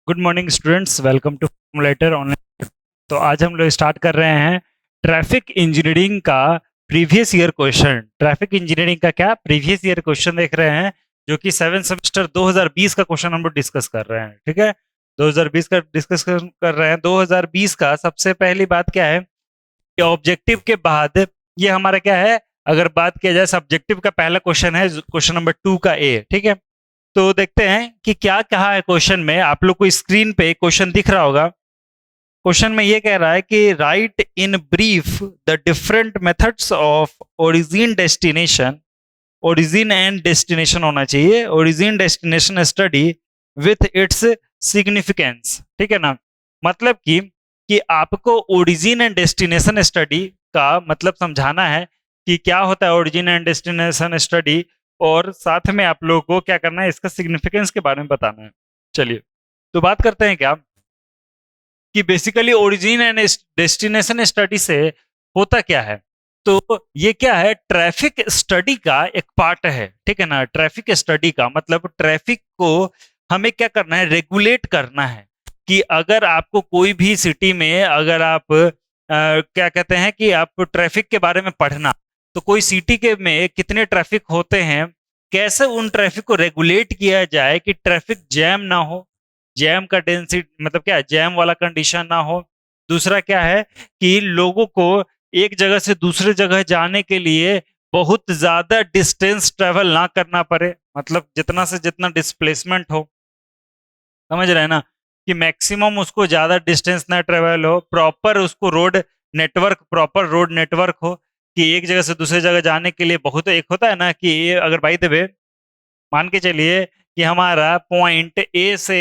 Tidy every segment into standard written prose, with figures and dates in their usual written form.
Good morning students, welcome to formulator online. तो आज हम लोग स्टार्ट कर रहे हैं ट्रैफिक इंजीनियरिंग का previous year question. Traffic engineering का क्या प्रीवियस ईयर क्वेश्चन देख रहे हैं, जो कि 7 सेमेस्टर 2020 का क्वेश्चन हम लोग डिस्कस कर रहे हैं। ठीक है, 2020 का डिस्कस कर रहे हैं। 2020 का सबसे पहली बात क्या है कि ऑब्जेक्टिव के बाद ये हमारा क्या है, अगर बात किया जाए सब्जेक्टिव का पहला क्वेश्चन है क्वेश्चन नंबर 2 का ए। ठीक है, तो देखते हैं कि क्या कहा है क्वेश्चन में। आप लोग को स्क्रीन पे क्वेश्चन दिख रहा होगा। क्वेश्चन में ये कह रहा है कि right in brief the different methods of origin and destination होना चाहिए, origin destination study with its significance. ठीक है ना, मतलब कि आपको ओरिजिन एंड डेस्टिनेशन स्टडी का मतलब समझाना है कि क्या होता है ओरिजिन एंड डेस्टिनेशन स्टडी, और साथ में आप लोगों को क्या करना है, इसका सिग्निफिकेंस के बारे में बताना है। चलिए तो बात करते हैं क्या कि basically origin and destination study से होता क्या है। तो ये क्या है, ट्रैफिक स्टडी का एक पार्ट है। ठीक है ना, ट्रैफिक स्टडी का मतलब ट्रैफिक को हमें क्या करना है, रेगुलेट करना है। कि अगर आपको कोई भी सिटी में, अगर आप क्या कहते हैं कि आप ट्रैफिक के बारे में पढ़ना, तो कोई सिटी के में कितने ट्रैफिक होते हैं, कैसे उन ट्रैफिक को रेगुलेट किया जाए कि ट्रैफिक जैम ना हो, जैम का डेंसिटी मतलब क्या है, जैम वाला कंडीशन ना हो। दूसरा क्या है कि लोगों को एक जगह से दूसरे जगह जाने के लिए बहुत ज्यादा डिस्टेंस ट्रेवल ना करना पड़े, मतलब जितना से जितना डिस्प्लेसमेंट हो, समझ रहे हैं ना, कि मैक्सिमम उसको ज्यादा डिस्टेंस ना ट्रेवल हो, प्रॉपर उसको road network, proper road network हो, कि एक जगह से दूसरे जगह जाने के लिए बहुत एक होता है ना कि अगर भाई देवे मान के चलिए कि हमारा पॉइंट ए से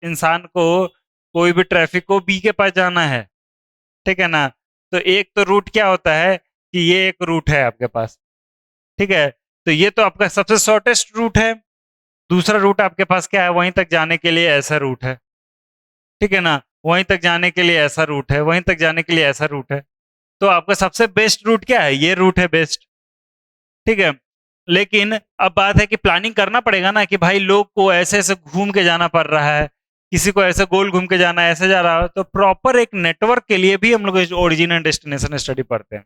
इंसान को, कोई भी ट्रैफिक को बी के पास जाना है। ठीक है ना, तो एक तो रूट क्या होता है कि ये एक रूट है आपके पास। ठीक है, तो ये तो आपका सबसे शॉर्टेस्ट रूट है। दूसरा रूट आपके पास क्या है, वहीं तक जाने के लिए ऐसा रूट है। ठीक है ना, वहीं तक जाने के लिए ऐसा रूट है, वहीं तक जाने के लिए ऐसा रूट है। तो आपका सबसे बेस्ट रूट क्या है, ये रूट है बेस्ट। ठीक है, लेकिन अब बात है कि प्लानिंग करना पड़ेगा ना कि भाई लोग को ऐसे ऐसे घूम के जाना पड़ रहा है, किसी को ऐसे गोल घूम के जाना है, ऐसे जा रहा है। तो प्रॉपर एक नेटवर्क के लिए भी हम लोग ओरिजिन एंड डेस्टिनेशन स्टडी पढ़ते हैं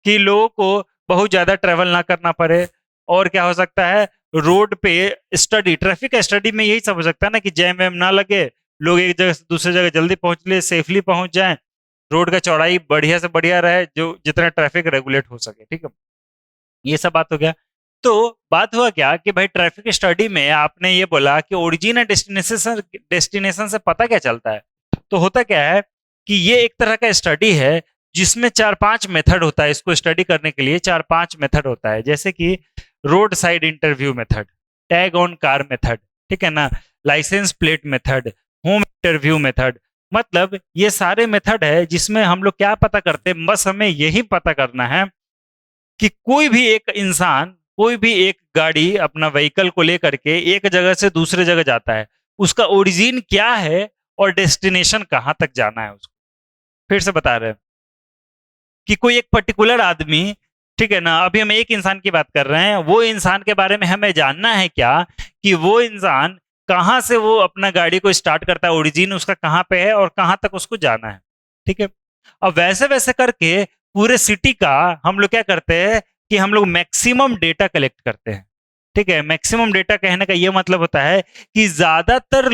कि लोगों को बहुत ज्यादा ट्रेवल ना करना पड़े। और क्या हो सकता है, रोड पे स्टडी, ट्रैफिक स्टडी में यही सब हो सकता है ना कि जैम वैम ना लगे, लोग एक जगह से दूसरी जगह जल्दी पहुंच ले, सेफली पहुंच जाएं, रोड का चौड़ाई बढ़िया से बढ़िया रहे, जो जितना ट्रैफिक रेगुलेट हो सके। ठीक है, ये सब बात हो गया। तो बात हुआ क्या कि भाई ट्रैफिक स्टडी में आपने ये बोला कि ओरिजिन एंड डेस्टिनेशन डेस्टिनेशन से पता क्या चलता है। तो होता क्या है कि ये एक तरह का स्टडी है जिसमें 4-5 मेथड होता है। इसको स्टडी करने के लिए 4-5 मेथड होता है, जैसे कि road side interview method, tag on car method, ठीक है ना, licence plate method, home interview method. मतलब ये सारे मेथड है जिसमें हम लोग क्या पता करते हैं, बस हमें यही पता करना है कि कोई भी एक इंसान, कोई भी एक गाड़ी अपना व्हीकल को लेकर के एक जगह से दूसरे जगह जाता है, उसका ओरिजिन क्या है और डेस्टिनेशन कहां तक जाना है उसको। फिर से बता रहे हैं कि कोई एक पर्टिकुलर आदमी, ठीक है ना, अभी हम एक इंसान की बात कर रहे हैं, वो इंसान के बारे में हमें जानना है क्या कि वो इंसान कहां से वो अपना गाड़ी को स्टार्ट करता है, ओरिजिन उसका कहां पे है और कहां तक उसको जाना है। ठीक है, अब वैसे वैसे करके पूरे सिटी का हम लोग क्या करते हैं कि हम लोग मैक्सिमम डेटा कलेक्ट करते हैं। ठीक है, मैक्सिमम डेटा कहने का ये मतलब होता है कि ज्यादातर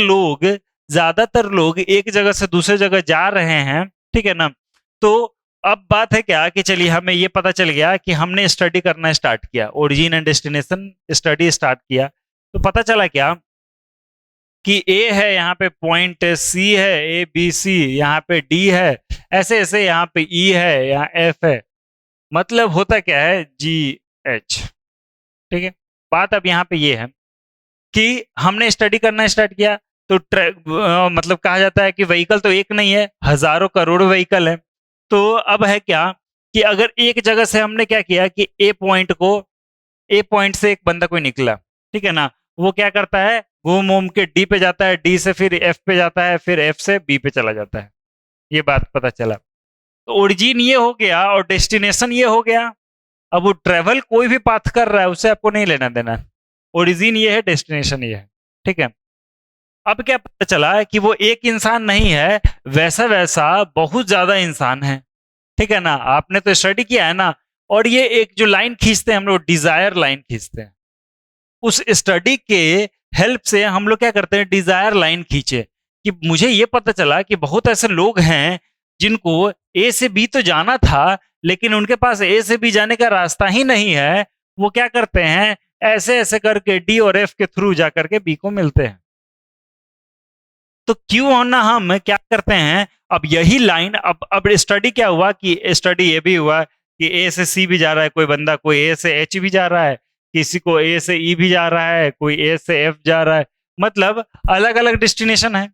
लोग एक जगह से दूसरे जगह जा रहे हैं। ठीक है ना, तो अब बात है क्या कि चलिए हमें ये पता चल गया कि हमने स्टडी करना स्टार्ट किया, origin and destination study start किया। तो पता चला क्या कि ए है यहाँ पे, पॉइंट सी है, ए बी सी, यहाँ पे डी है, ऐसे ऐसे यहाँ पे ई है, यहाँ एफ है, मतलब होता क्या है जी एच। ठीक है, बात अब यहाँ पे ये है कि हमने स्टडी करना स्टार्ट किया। तो मतलब कहा जाता है कि व्हीकल तो एक नहीं है, हजारों करोड़ों व्हीकल है। तो अब है क्या कि अगर एक जगह से हमने क्या किया कि ए पॉइंट से एक बंदा कोई निकला, ठीक है ना, वो क्या करता है, घूम घूम के डी पे जाता है, डी से फिर एफ पे जाता है, फिर एफ से बी पे चला जाता है। ये बात पता चला। तो ओरिजिन ये हो गया और डेस्टिनेशन ये हो गया। अब वो ट्रेवल कोई भी पाथ कर रहा है उससे आपको नहीं लेना देना। ओरिजिन ये है, डेस्टिनेशन ये है। ठीक है, अब क्या पता चला कि वो एक इंसान नहीं है, वैसा वैसा बहुत ज्यादा इंसान है, ठीक है ना। आपने तो स्टडी किया है ना। और ये एक जो लाइन खींचते हैं हम लोग, डिजायर लाइन खींचते हैं, उस स्टडी के हेल्प से हम लोग क्या करते हैं, डिजायर लाइन खींचे कि मुझे ये पता चला कि बहुत ऐसे लोग हैं जिनको ए से बी तो जाना था, लेकिन उनके पास ए से बी जाने का रास्ता ही नहीं है। वो क्या करते हैं, ऐसे ऐसे करके डी और एफ के थ्रू जा करके बी को मिलते हैं। तो क्यों ना हम क्या करते हैं, अब यही लाइन, अब स्टडी क्या हुआ कि स्टडी ये भी हुआ कि ए से सी भी जा रहा है कोई बंदा, कोई ए से एच भी जा रहा है, किसी को ए से ई भी जा रहा है, कोई ए से एफ जा रहा है, मतलब अलग अलग डेस्टिनेशन है।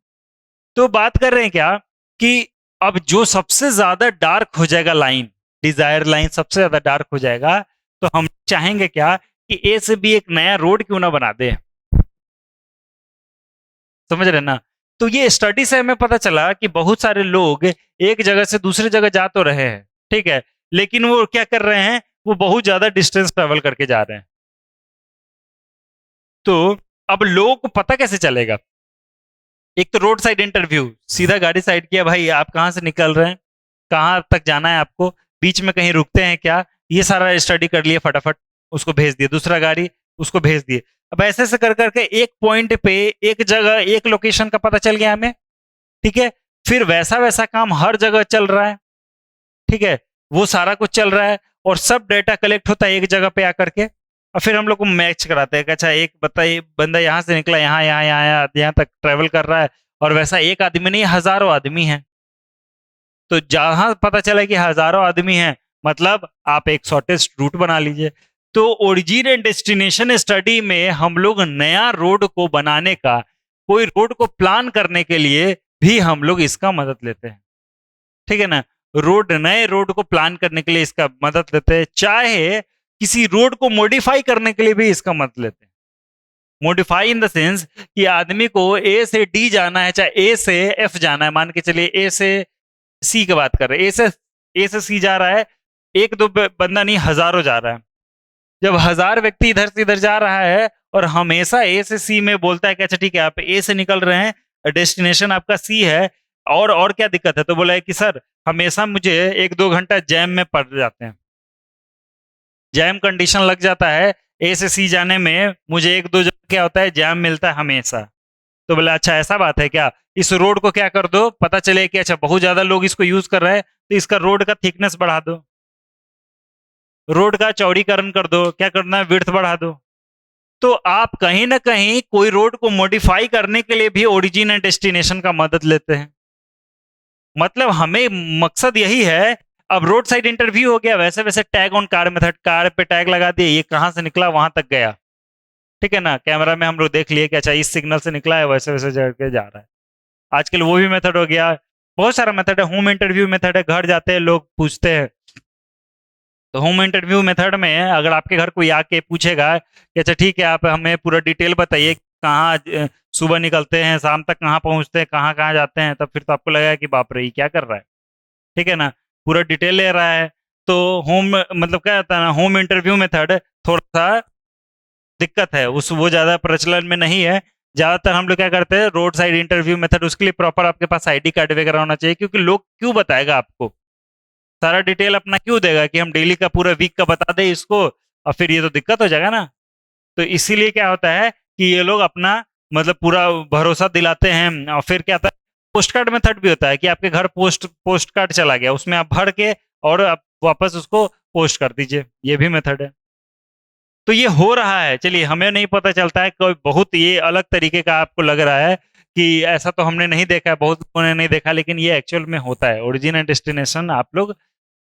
तो बात कर रहे हैं क्या कि अब जो सबसे ज्यादा डार्क हो जाएगा लाइन, डिजायर लाइन सबसे ज्यादा डार्क हो जाएगा, तो हम चाहेंगे क्या कि ए से बी एक नया रोड क्यों ना बना दे। समझ रहे ना। तो ये स्टडी से हमें पता चला कि बहुत सारे लोग एक जगह से दूसरी जगह जा तो रहे हैं, ठीक है, लेकिन वो क्या कर रहे हैं, वो बहुत ज्यादा डिस्टेंस ट्रेवल करके जा रहे हैं। तो अब लोगों को पता कैसे चलेगा। एक तो रोड साइड इंटरव्यू, सीधा गाड़ी साइड किया, भाई आप कहाँ से निकल रहे हैं, कहाँ तक जाना है आपको, बीच में कहीं रुकते हैं क्या, ये सारा स्टडी कर लिए, फटाफट उसको भेज दिए, दूसरा गाड़ी उसको भेज दिए। अब ऐसे ऐसे कर करके एक पॉइंट पे, एक जगह, एक लोकेशन का पता चल गया हमें, ठीक है। फिर वैसा वैसा काम हर जगह चल रहा है, ठीक है, वो सारा कुछ चल रहा है और सब डेटा कलेक्ट होता है एक जगह पे आकर के, और फिर हम लोग को मैच कराते हैं कि अच्छा एक बताइए बंदा यहाँ से निकला, यहाँ यहाँ यहाँ यहाँ यहाँ तक ट्रेवल कर रहा है, और वैसा एक आदमी नहीं, हजारों आदमी हैं। तो जहां पता चला कि हजारों आदमी हैं, मतलब आप एक शॉर्टेस्ट रूट बना लीजिए। तो ओरिजिन एंड डेस्टिनेशन स्टडी में हम लोग नया रोड को बनाने का, कोई रोड को प्लान करने के लिए भी हम लोग इसका मदद लेते हैं, ठीक है ना। रोड, नए रोड को प्लान करने के लिए इसका मदद लेते हैं, चाहे किसी रोड को मॉडिफाई करने के लिए भी इसका मदद लेते हैं। मॉडिफाई इन द सेंस कि आदमी को ए से डी जाना है, चाहे ए से एफ जाना है, मान के चलिए ए से सी की बात कर रहे हैं, ए से सी जा रहा है, एक दो बंदा नहीं, हजारों जा रहा है। जब हजार व्यक्ति इधर से इधर जा रहा है और हमेशा ए से सी में बोलता है कि अच्छा ठीक है आप ए से निकल रहे हैं, डेस्टिनेशन आपका सी है, और क्या दिक्कत है, तो बोला है कि सर हमेशा मुझे एक दो घंटा जैम में पड़ जाते हैं, जैम कंडीशन लग जाता है, ए से सी जाने में मुझे एक दो जगह क्या होता है, जैम मिलता है हमेशा। तो बोला अच्छा ऐसा बात है क्या, इस रोड को क्या कर दो, पता चले कि अच्छा बहुत ज्यादा लोग इसको यूज कर रहे हैं, तो इसका रोड का थिकनेस बढ़ा दो, रोड का चौड़ीकरण कर दो, क्या करना है, विड्थ बढ़ा दो। तो आप कहीं ना कहीं कोई रोड को मॉडिफाई करने के लिए भी ओरिजिन एंड डेस्टिनेशन का मदद लेते हैं। मतलब हमें मकसद यही है। अब रोड साइड इंटरव्यू हो गया, वैसे वैसे tag on car method, car पे टैग लगा दिए, ये कहां से निकला वहां तक गया, ठीक है ना, कैमरा में हम लोग देख लिए कि अच्छा इस सिग्नल से निकला है, वैसे वैसे जाके जा रहा है। आजकल वो भी मेथड हो गया, बहुत सारा मेथड है, होम इंटरव्यू मेथड है, घर जाते हैं लोग पूछते हैं। तो होम इंटरव्यू मेथड में अगर आपके घर कोई आके पूछेगा कि अच्छा ठीक है आप हमें पूरा डिटेल बताइए, कहाँ सुबह निकलते हैं, शाम तक कहाँ पहुंचते हैं, कहाँ कहाँ जाते हैं, तब फिर तो आपको लगेगा कि बाप रे ये क्या कर रहा है, ठीक है ना, पूरा डिटेल ले रहा है। तो होम मतलब क्या होता है ना, होम इंटरव्यू मेथड थोड़ा सा दिक्कत है, उस वो ज्यादा प्रचलन में नहीं है। ज्यादातर हम लोग क्या करते हैं, रोड साइड इंटरव्यू मेथड, उसके लिए प्रॉपर आपके पास आईडी कार्ड वगैरह होना चाहिए, क्योंकि लोग क्यों बताएगा आपको, सारा डिटेल अपना क्यों देगा कि हम डेली का पूरा वीक का बता दें इसको, और फिर ये तो दिक्कत हो जाएगा ना। तो इसीलिए क्या होता है कि ये लोग अपना मतलब पूरा भरोसा दिलाते हैं। और फिर क्या होता है, पोस्ट कार्ड मेथड भी होता है कि आपके घर पोस्ट कार्ड चला गया, उसमें आप भर के और आप वापस उसको पोस्ट कर दीजिए, ये भी मेथड है। तो ये हो रहा है, चलिए हमें नहीं पता चलता है, कोई बहुत ये अलग तरीके का आपको लग रहा है कि ऐसा तो हमने नहीं देखा है, बहुत लोगों ने नहीं देखा, लेकिन ये एक्चुअल में होता है। ओरिजिन एंड डेस्टिनेशन आप लोग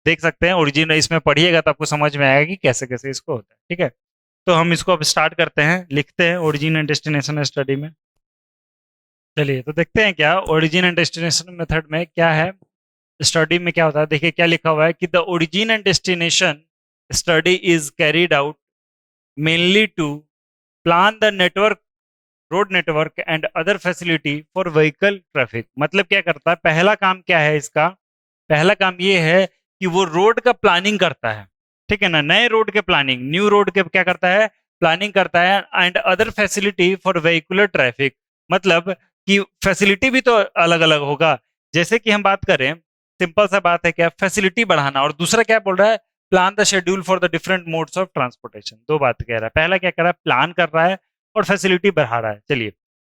देख सकते हैं, ओरिजिन इसमें पढ़िएगा तो आपको समझ में आएगा कि कैसे कैसे इसको होता है, ठीक है। तो हम इसको अब स्टार्ट करते हैं, लिखते हैं ओरिजिन एंड डेस्टिनेशन स्टडी में। चलिए तो देखते हैं क्या ओरिजिन एंड डेस्टिनेशन मेथड में क्या है, स्टडी में क्या होता है। देखिए क्या लिखा हुआ है कि the origin and destination study is carried out mainly to plan the network, road network and other facility for vehicle traffic. मतलब क्या करता है, पहला काम क्या है इसका, पहला काम ये है कि वो रोड का प्लानिंग करता है, ठीक है ना, नए रोड के प्लानिंग, न्यू रोड के क्या करता है, प्लानिंग करता है, and other facility for vehicular traffic. मतलब कि फैसिलिटी भी तो अलग अलग होगा। जैसे कि हम बात करें, सिंपल सा बात है क्या, फैसिलिटी बढ़ाना, और दूसरा क्या बोल रहा है, plan the schedule for the different modes of transportation. दो बात कह रहा है, पहला क्या कर रहा है, प्लान कर रहा है और फैसिलिटी बढ़ा रहा है। चलिए,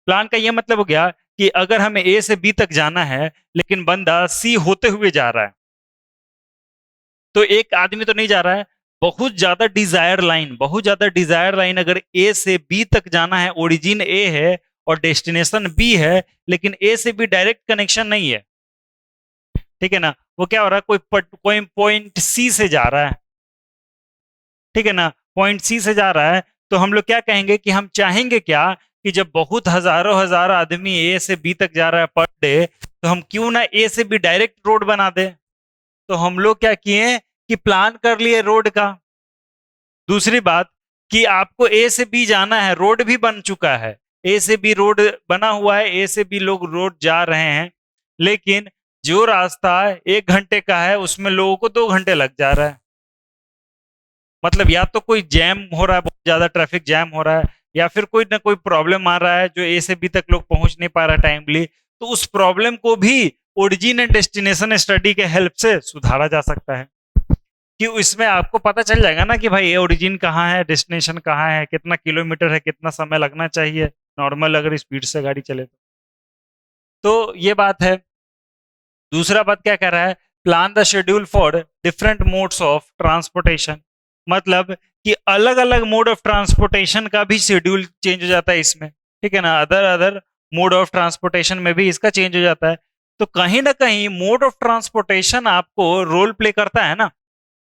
प्लान का ये मतलब हो गया कि अगर हमें ए से बी तक जाना है लेकिन बंदा सी होते हुए जा रहा है, तो एक आदमी तो नहीं जा रहा है, बहुत ज्यादा डिजायर लाइन अगर ए से बी तक जाना है, ओरिजिन ए है और डेस्टिनेशन बी है, लेकिन ए से बी डायरेक्ट कनेक्शन नहीं है, ठीक है ना, वो क्या हो रहा है, कोई पॉइंट सी से जा रहा है, ठीक है ना, पॉइंट सी से जा रहा है, तो हम लोग क्या कहेंगे कि हम चाहेंगे क्या कि जब बहुत हजारों हजार आदमी ए से बी तक जा रहा है पर डे, तो हम क्यों ना ए से बी डायरेक्ट रोड बना दे। तो हम लोग क्या किए कि प्लान कर लिए रोड का। दूसरी बात कि आपको ए से बी जाना है, रोड भी बन चुका है, ए से बी रोड बना हुआ है, ए से बी लोग रोड जा रहे हैं, लेकिन जो रास्ता 1 घंटे का है उसमें लोगों को 2 घंटे लग जा रहा है। मतलब या तो कोई जैम हो रहा है, बहुत ज्यादा ट्रैफिक जैम हो रहा है, या फिर कोई ना कोई प्रॉब्लम आ रहा है जो ए से बी तक लोग पहुंच नहीं पा रहा टाइमली। तो उस प्रॉब्लम को भी ओरिजिन एंड डेस्टिनेशन स्टडी के हेल्प से सुधारा जा सकता है, कि इसमें आपको पता चल जाएगा ना कि भाई ये ओरिजिन कहाँ है, डेस्टिनेशन कहाँ है, कितना किलोमीटर है, कितना समय लगना चाहिए नॉर्मल अगर स्पीड से गाड़ी चले तो ये बात है। दूसरा बात क्या कह रहा है, plan the schedule for different modes of transportation, मतलब कि अलग अलग मोड ऑफ ट्रांसपोर्टेशन का भी शेड्यूल चेंज हो जाता है इसमें, ठीक है ना, other other mode of transportation में भी इसका चेंज हो जाता है। तो कहीं ना कहीं मोड ऑफ ट्रांसपोर्टेशन आपको रोल प्ले करता है ना,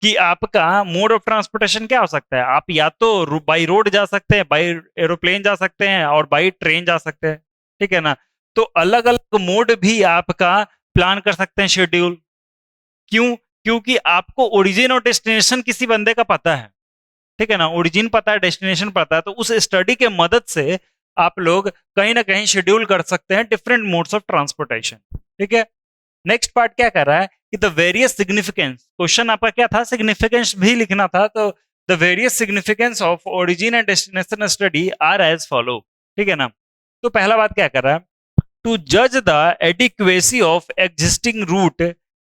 कि आपका मोड ऑफ ट्रांसपोर्टेशन क्या हो सकता है, आप या तो बाई रोड जा सकते हैं, बाई एरोप्लेन जा सकते हैं, और बाई ट्रेन जा सकते हैं, ठीक है ना। तो अलग अलग मोड भी आपका प्लान कर सकते हैं शेड्यूल। क्यों? क्योंकि आपको ओरिजिन और डेस्टिनेशन किसी बंदे का पता है, ठीक है ना, ओरिजिन पता है, डेस्टिनेशन पता है, तो उस स्टडी के मदद से आप लोग कहीं ना कहीं शेड्यूल कर सकते हैं डिफरेंट मोड्स ऑफ ट्रांसपोर्टेशन, ठीक है। नेक्स्ट पार्ट क्या कर रहा है कि द वेरियस सिग्निफिकेंस, क्वेश्चन आपका क्या था, सिग्निफिकेंस भी लिखना था, तो the various significance of origin and destination study are as follow, ठीक है ना। तो पहला बात क्या कर रहा है, टू जज the adequacy of existing route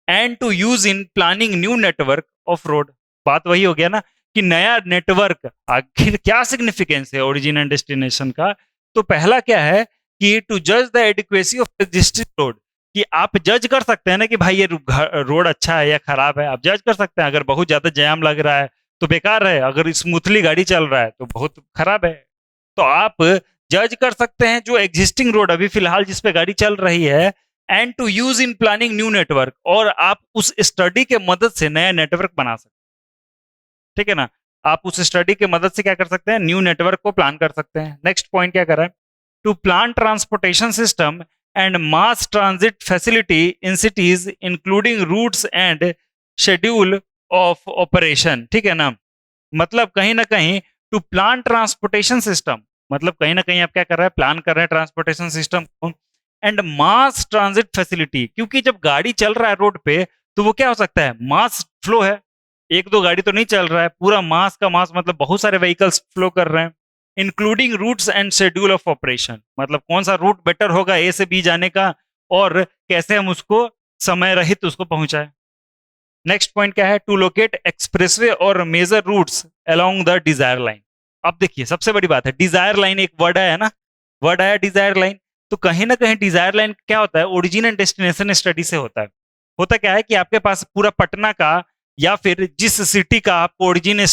and to use in planning new network of road. बात वही हो गया ना कि नया नेटवर्क आखिर क्या सिग्निफिकेंस है ओरिजिन एंड डेस्टिनेशन का। तो पहला क्या है कि टू जज the adequacy of existing road, कि आप जज कर सकते हैं ना कि भाई ये रोड अच्छा है या खराब है, आप जज कर सकते हैं। अगर बहुत ज्यादा जैम लग रहा है तो बेकार है, अगर स्मूथली गाड़ी चल रहा है तो बहुत खराब है। तो आप जज कर सकते हैं जो एग्जिस्टिंग रोड अभी फिलहाल जिस पे गाड़ी चल रही है, and to use in planning new network, और आप उस स्टडी के मदद से नया नेटवर्क बना सकते हैं, ठीक है ना। आप उस स्टडी के मदद से क्या कर सकते हैं, न्यू नेटवर्क को प्लान कर सकते हैं। नेक्स्ट पॉइंट क्या कर रहा है, to plan transportation system and mass transit facility in cities including routes and schedule of operation, ठीक है ना। मतलब कहीं ना कहीं टू प्लान ट्रांसपोर्टेशन सिस्टम, मतलब कहीं ना कहीं आप क्या कर रहे हैं, प्लान कर रहे हैं ट्रांसपोर्टेशन सिस्टम को, एंड मास ट्रांजिट फैसिलिटी, क्योंकि जब गाड़ी चल रहा है रोड पे तो वो क्या हो सकता है, मास फ्लो है, एक दो गाड़ी तो नहीं चल रहा है, पूरा मास का मास मतलब बहुत सारे व्हीकल्स फ्लो कर रहे हैं। Including routes and schedule of operation, मतलब कौन सा रूट बेटर होगा ए से बी जाने का, और कैसे हम उसको समय रहित उसको पहुंचाए। नेक्स्ट पॉइंट क्या है, टू लोकेट एक्सप्रेसवे और major routes along the desire line. अब देखिए सबसे बड़ी बात है, डिजायर लाइन एक वर्ड है ना, वर्ड आया डिजायर लाइन। तो कहीं ना कहीं डिजायर लाइन क्या होता है, ओरिजिन एंड डेस्टिनेशन स्टडी से होता है। होता क्या है कि आपके पास पूरा पटना का या फिर जिस सिटी का आपको ओरिजिन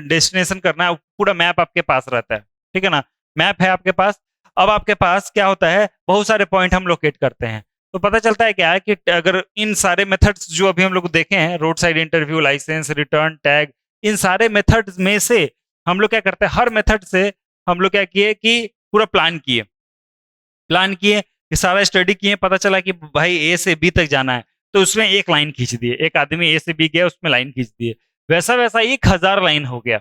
डेस्टिनेशन करना है पूरा मैप आपके पास रहता है, ठीक है ना, मैप है आपके पास। अब आपके पास क्या होता है, बहुत सारे पॉइंट हम लोकेट करते हैं, तो पता चलता है क्या है कि अगर इन सारे मेथड्स जो अभी हम लोग देखे हैं, road side interview, licence, return, tag, इन सारे मेथड्स में से हम लोग क्या करते हैं, हर मेथड से हम लोग क्या किए कि पूरा प्लान किए कि सारा स्टडी किए, पता चला कि भाई ए से बी तक जाना है, तो उसमें एक लाइन खींच दिए, एक आदमी ए से बी गया उसमें लाइन खींच दिए, वैसा वैसा 1000 लाइन हो गया।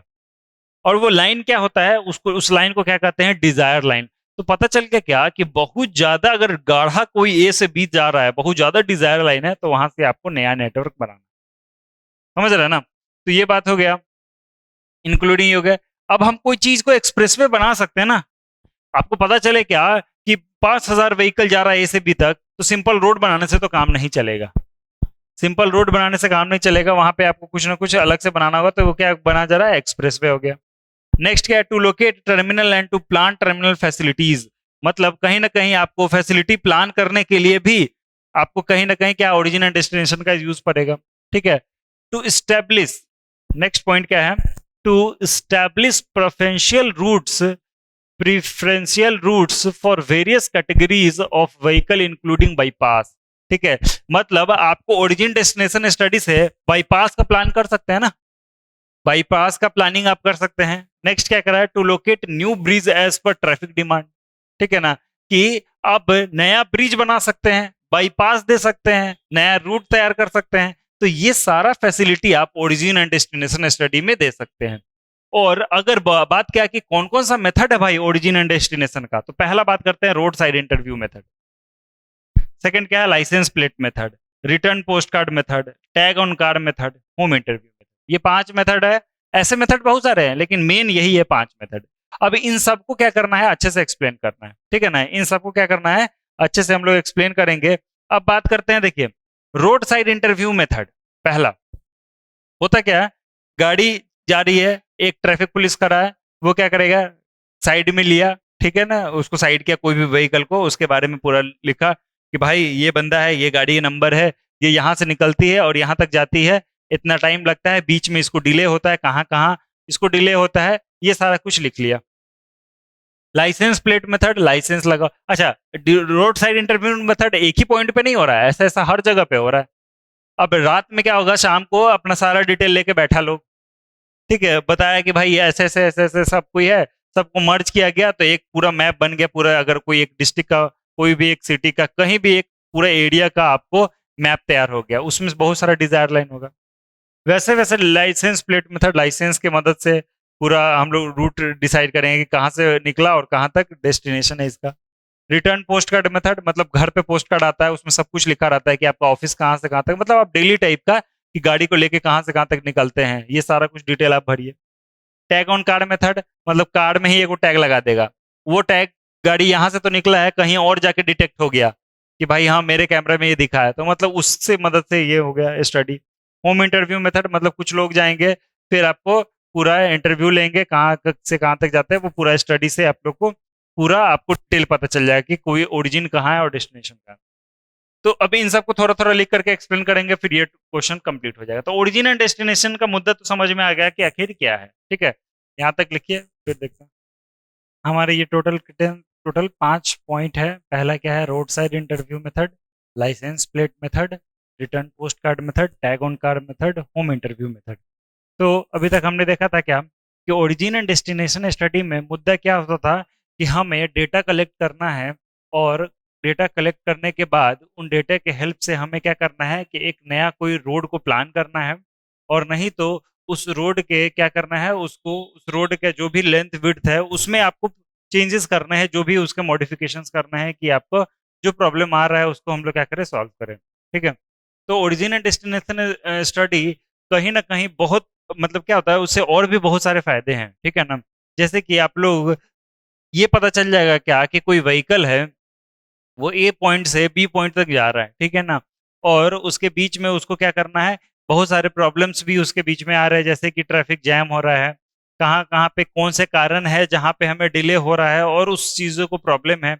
और वो लाइन क्या होता है, उसको उस लाइन को क्या कहते हैं, डिजायर लाइन। तो पता चल गया क्या कि बहुत ज्यादा अगर गाढ़ा कोई ए से बी जा रहा है, बहुत ज्यादा डिजायर लाइन है, तो वहां से आपको नया नेटवर्क बनाना, समझ रहे हैं ना। तो ये बात हो गया, इंक्लूडिंग हो गया। अब हम कोई चीज को एक्सप्रेसवे बना सकते हैं ना, आपको पता चले क्या कि 5,000 व्हीकल जा रहा है ए से बी तक, तो सिंपल रोड बनाने से तो काम नहीं चलेगा। सिंपल रोड बनाने से काम नहीं चलेगा, वहां पे आपको कुछ ना कुछ अलग से बनाना होगा। तो वो क्या बना जा रहा है, एक्सप्रेसवे हो गया। नेक्स्ट क्या है, to locate terminal and to plan terminal facilities. मतलब कहीं ना कहीं आपको फैसिलिटी प्लान करने के लिए भी आपको कहीं ना कहीं क्या ओरिजिन एंड डेस्टिनेशन का यूज पड़ेगा। ठीक है। टू स्टैब्लिश, नेक्स्ट पॉइंट क्या है, to establish preferential routes for various categories of vehicle including bypass. ठीक है, मतलब आपको ओरिजिन डेस्टिनेशन स्टडी से बाईपास का प्लान कर सकते हैं ना, बाईपास का प्लानिंग आप कर सकते हैं। नेक्स्ट क्या करा है, to locate new bridge as per traffic demand. ठीक है ना, कि अब नया ब्रिज बना सकते हैं, बाईपास दे सकते हैं, नया रूट तैयार कर सकते हैं। तो ये सारा फैसिलिटी आप ओरिजिन एंड डेस्टिनेशन स्टडी में दे सकते हैं। और अगर बात क्या कि कौन कौन सा मेथड है भाई ओरिजिन एंड डेस्टिनेशन का, तो पहला बात करते हैं road side interview method. Second क्या है, licence plate method, return post card method, tag on car method, home interview method. ये 5 मेथड है। ऐसे मेथड बहुत सारे हैं, लेकिन मेन यही है 5 मेथड। अब इन सबको क्या करना है, अच्छे से एक्सप्लेन करना है। ठीक है ना, इन सबको क्या करना है, अच्छे से हम लोग एक्सप्लेन करेंगे। अब बात करते हैं, देखिए रोड साइड इंटरव्यू मेथड। पहला होता क्या है, गाड़ी जा रही है, एक ट्रैफिक पुलिस खड़ा है, वो क्या करेगा, साइड में लिया, ठीक है ना, उसको साइड किया कोई भी व्हीकल को, उसके बारे में पूरा लिखा कि भाई ये बंदा है, ये गाड़ी नंबर है, ये यहाँ से निकलती है और यहाँ तक जाती है, इतना टाइम लगता है, बीच में इसको डिले होता है, कहाँ कहाँ इसको डिले होता है, ये सारा कुछ लिख लिया। लाइसेंस प्लेट मेथड, लाइसेंस लगा। अच्छा, रोड साइड इंटरव्यू मेथड एक ही पॉइंट पे नहीं हो रहा है, ऐसा ऐसा हर जगह पे हो रहा है। अब रात में क्या होगा, शाम को अपना सारा डिटेल लेके बैठा लोग, ठीक है, बताया कि भाई ये ऐसे ऐसे ऐसे ऐसे सब कोई है, सबको मर्ज किया गया, तो एक पूरा मैप बन गया पूरा। अगर कोई एक डिस्ट्रिक्ट का, कोई भी एक सिटी का, कहीं भी एक पूरा एरिया का आपको मैप तैयार हो गया, उसमें बहुत सारा डिजायर लाइन होगा। वैसे वैसे लाइसेंस प्लेट मेथड, लाइसेंस की मदद से पूरा हम लोग रूट डिसाइड करेंगे कि कहाँ से निकला और कहाँ तक डेस्टिनेशन है इसका। रिटर्न पोस्ट कार्ड मेथड, मतलब घर पे पोस्ट कार्ड आता है, उसमें सब कुछ लिखा रहता है कि आपका ऑफिस कहाँ से कहाँ तक, मतलब आप डेली टाइप का कि गाड़ी को लेके कहाँ से कहाँ तक निकलते हैं, ये सारा कुछ डिटेल आप भरिए। टैग ऑन कार्ड मेथड, मतलब कार्ड में ही एक टैग लगा देगा, वो टैग गाड़ी यहाँ से तो निकला है, कहीं और जाके डिटेक्ट हो गया कि भाई हाँ मेरे कैमरे में ये दिखा है, तो मतलब उससे मदद से ये हो गया स्टडी। होम इंटरव्यू मेथड, मतलब कुछ लोग जाएंगे, फिर आपको पूरा इंटरव्यू लेंगे, कहाँ से कहाँ तक जाते हैं, वो पूरा स्टडी से आप लोग को पूरा आपको डिटेल पता चल जाएगा कि कोई ओरिजिन कहाँ है और डेस्टिनेशन कहाँ है। तो अभी इन सबको थोड़ा थोड़ा लिख करके एक्सप्लेन करेंगे, फिर ये क्वेश्चन कंप्लीट हो जाएगा। तो ओरिजिन एंड डेस्टिनेशन का मुद्दा तो समझ में आ गया कि आखिर क्या है। ठीक है, यहाँ तक लिखिए, फिर देखते हैं। हमारे ये टोटल 5 पॉइंट है। पहला क्या है, road side interview method, licence plate method, return post card method, tag on car method, home interview method. तो अभी तक हमने देखा था क्या कि ओरिजिन एंड डेस्टिनेशन स्टडी में मुद्दा क्या होता था कि हमें डेटा कलेक्ट करना है, और डेटा कलेक्ट करने के बाद उन डेटा के हेल्प से हमें क्या करना है कि एक नया कोई रोड को प्लान करना है, और नहीं तो उस रोड के क्या करना है, उसको उस रोड के जो भी लेंथ विड्थ है उसमें आपको चेंजेस करने हैं, जो भी उसके मॉडिफिकेशंस करना है कि आपको जो प्रॉब्लम आ रहा है उसको हम लोग क्या करें, सॉल्व करें। ठीक है, तो ओरिजिन एंड डेस्टिनेशन स्टडी कहीं ना कहीं बहुत, मतलब क्या होता है उससे और भी बहुत सारे फायदे हैं। ठीक है ना, जैसे कि आप लोग ये पता चल जाएगा क्या कि कोई व्हीकल है, वो ए पॉइंट से बी पॉइंट तक जा रहा है, ठीक है ना, और उसके बीच में उसको क्या करना है, बहुत सारे प्रॉब्लम्स भी उसके बीच में आ रहे हैं, जैसे कि ट्रैफिक जैम हो रहा है, कहाँ कहाँ पे कौन से कारण है जहाँ पे हमें डिले हो रहा है और उस चीज़ों को प्रॉब्लम है।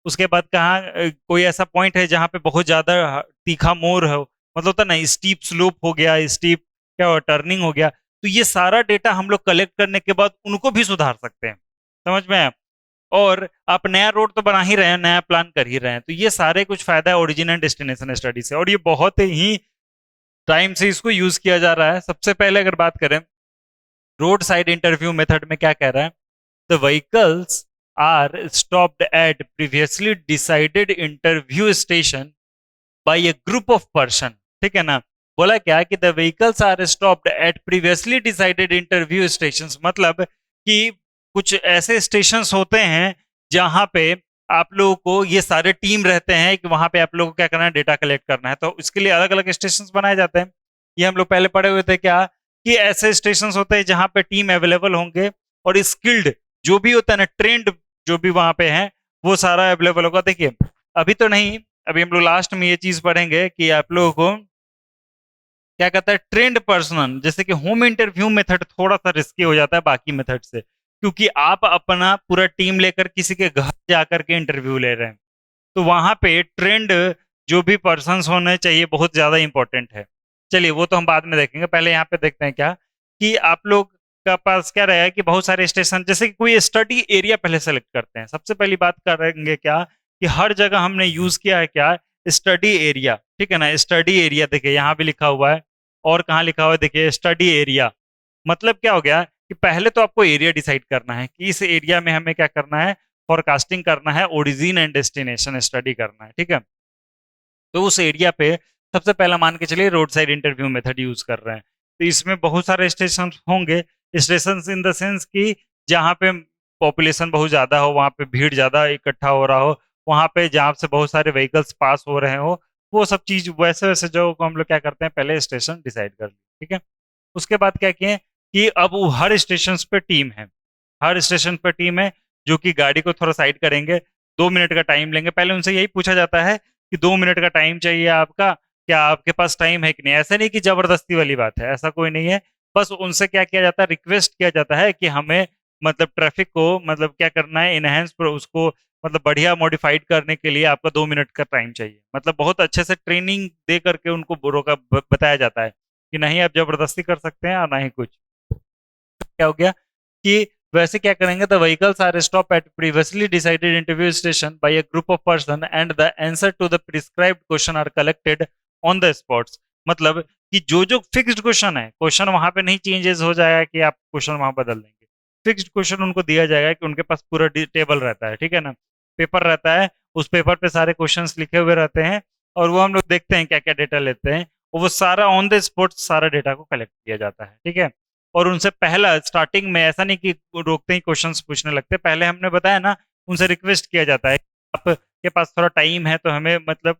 उसके बाद कहाँ कोई ऐसा पॉइंट है जहाँ पे बहुत ज्यादा तीखा मोड़ हो, मतलब होता ना स्टीप स्लोप हो गया, स्टीप क्या हो, टर्निंग हो गया। तो ये सारा डेटा हम लोग कलेक्ट करने के बाद उनको भी सुधार सकते हैं, समझ में आया? और आप नया रोड तो बना ही रहे हैं, नया प्लान कर ही रहे हैं, तो ये सारे कुछ फायदा है ओरिजिन एंड डेस्टिनेशन स्टडी से, और ये बहुत ही टाइम से इसको यूज किया जा रहा है। सबसे पहले अगर बात करें रोड साइड इंटरव्यू मेथड में, क्या कह रहा है, the vehicles are stopped at previously decided interview station by a group of person. ठीक है ना, बोला क्या कि the vehicles are stopped at previously decided interview stations, मतलब कि कुछ ऐसे स्टेशंस होते हैं जहां पे आप लोगों को, ये सारे टीम रहते हैं कि वहां पे आप लोगों को क्या करना है, डेटा कलेक्ट करना है, तो इसके लिए अलग अलग स्टेशंस बनाए जाते हैं। ये हम लोग पहले पढ़े हुए थे क्या, कि ऐसे स्टेशंस होते हैं जहां पे टीम अवेलेबल होंगे और स्किल्ड जो भी होता है ना, ट्रेंड जो भी वहां पे है, वो सारा अवेलेबल होगा। देखिए अभी तो नहीं, अभी हम लोग लास्ट में ये चीज पढ़ेंगे कि आप लोगों को क्या कहता है ट्रेंड पर्सन, जैसे कि होम इंटरव्यू मेथड थोड़ा सा रिस्की हो जाता है बाकी मेथड से, क्योंकि आप अपना पूरा टीम लेकर किसी के घर जाकर के इंटरव्यू ले रहे हैं, तो वहां पे ट्रेंड जो भी पर्सन होने चाहिए बहुत ज्यादा इंपॉर्टेंट है। चलिए वो तो हम बाद में देखेंगे, पहले यहाँ पे देखते हैं क्या कि आप लोग का पास क्या रहेगा कि बहुत सारे स्टेशन, जैसे कि कोई स्टडी एरिया पहले सेलेक्ट करते हैं। सबसे पहली बात करेंगे क्या कि हर जगह हमने यूज किया है क्या, स्टडी एरिया, ठीक है ना। स्टडी एरिया देखिए यहाँ भी लिखा हुआ है, और कहाँ लिखा हुआ है देखिए स्टडी एरिया। मतलब क्या हो गया कि पहले तो आपको एरिया डिसाइड करना है कि इस एरिया में हमें क्या करना है, फोरकास्टिंग करना है, ओरिजिन एंड डेस्टिनेशन स्टडी करना है, ठीक है। तो उस एरिया पे सबसे पहला मान के चलिए road side interview method use कर रहे हैं, तो इसमें बहुत सारे स्टेशन होंगे। स्टेशन इन द सेंस कि जहाँ पे पॉपुलेशन बहुत ज्यादा हो, वहाँ पे भीड़ ज्यादा इकट्ठा हो रहा हो, वहाँ पे जहाँ से बहुत सारे व्हीकल्स पास हो रहे हो, वो सब चीज वैसे वैसे जो को हम लोग क्या करते हैं पहले स्टेशन डिसाइड कर लिया, ठीक है। उसके बाद क्या किए कि अब वो हर स्टेशन पे टीम है, हर स्टेशन पर टीम है जो कि गाड़ी को थोड़ा साइड करेंगे, 2 मिनट का टाइम लेंगे। पहले उनसे यही पूछा जाता है कि 2 मिनट का टाइम चाहिए आपका, क्या आपके पास टाइम है कि नहीं। ऐसा नहीं कि जबरदस्ती वाली बात है, ऐसा कोई नहीं है। बस उनसे क्या किया जाता है, रिक्वेस्ट किया जाता है कि हमें मतलब ट्रैफिक को मतलब क्या करना है, इनहेंस पर उसको मतलब बढ़िया मॉडिफाइड करने के लिए आपका 2 मिनट का टाइम चाहिए। मतलब बहुत अच्छे से ट्रेनिंग दे करके उनको रोका बताया जाता है कि नहीं आप जबरदस्ती कर सकते हैं और ना ही कुछ। क्या हो गया कि वैसे क्या करेंगे, the vehicles are stop at previously decided interview station by a group of person and the answer to the prescribed question are collected on the spots. मतलब कि जो जो फिक्स्ड क्वेश्चन है, क्वेश्चन वहां पे नहीं चेंजेस हो जाएगा कि आप क्वेश्चन वहां बदल देंगे। फिक्स्ड क्वेश्चन उनको दिया जाएगा कि उनके पास पूरा टेबल रहता है, ठीक है ना, पेपर रहता है, उस पेपर पे सारे क्वेश्चंस लिखे हुए रहते हैं, और वो हम लोग देखते हैं क्या क्या डेटा लेते हैं, और वो सारा ऑन द स्पॉट सारा डेटा को कलेक्ट किया जाता है, ठीक है। और उनसे पहला स्टार्टिंग में ऐसा नहीं कि रोकते ही क्वेश्चंस पूछने लगते, पहले हमने बताया ना उनसे रिक्वेस्ट किया जाता है आपके पास थोड़ा टाइम है तो हमें मतलब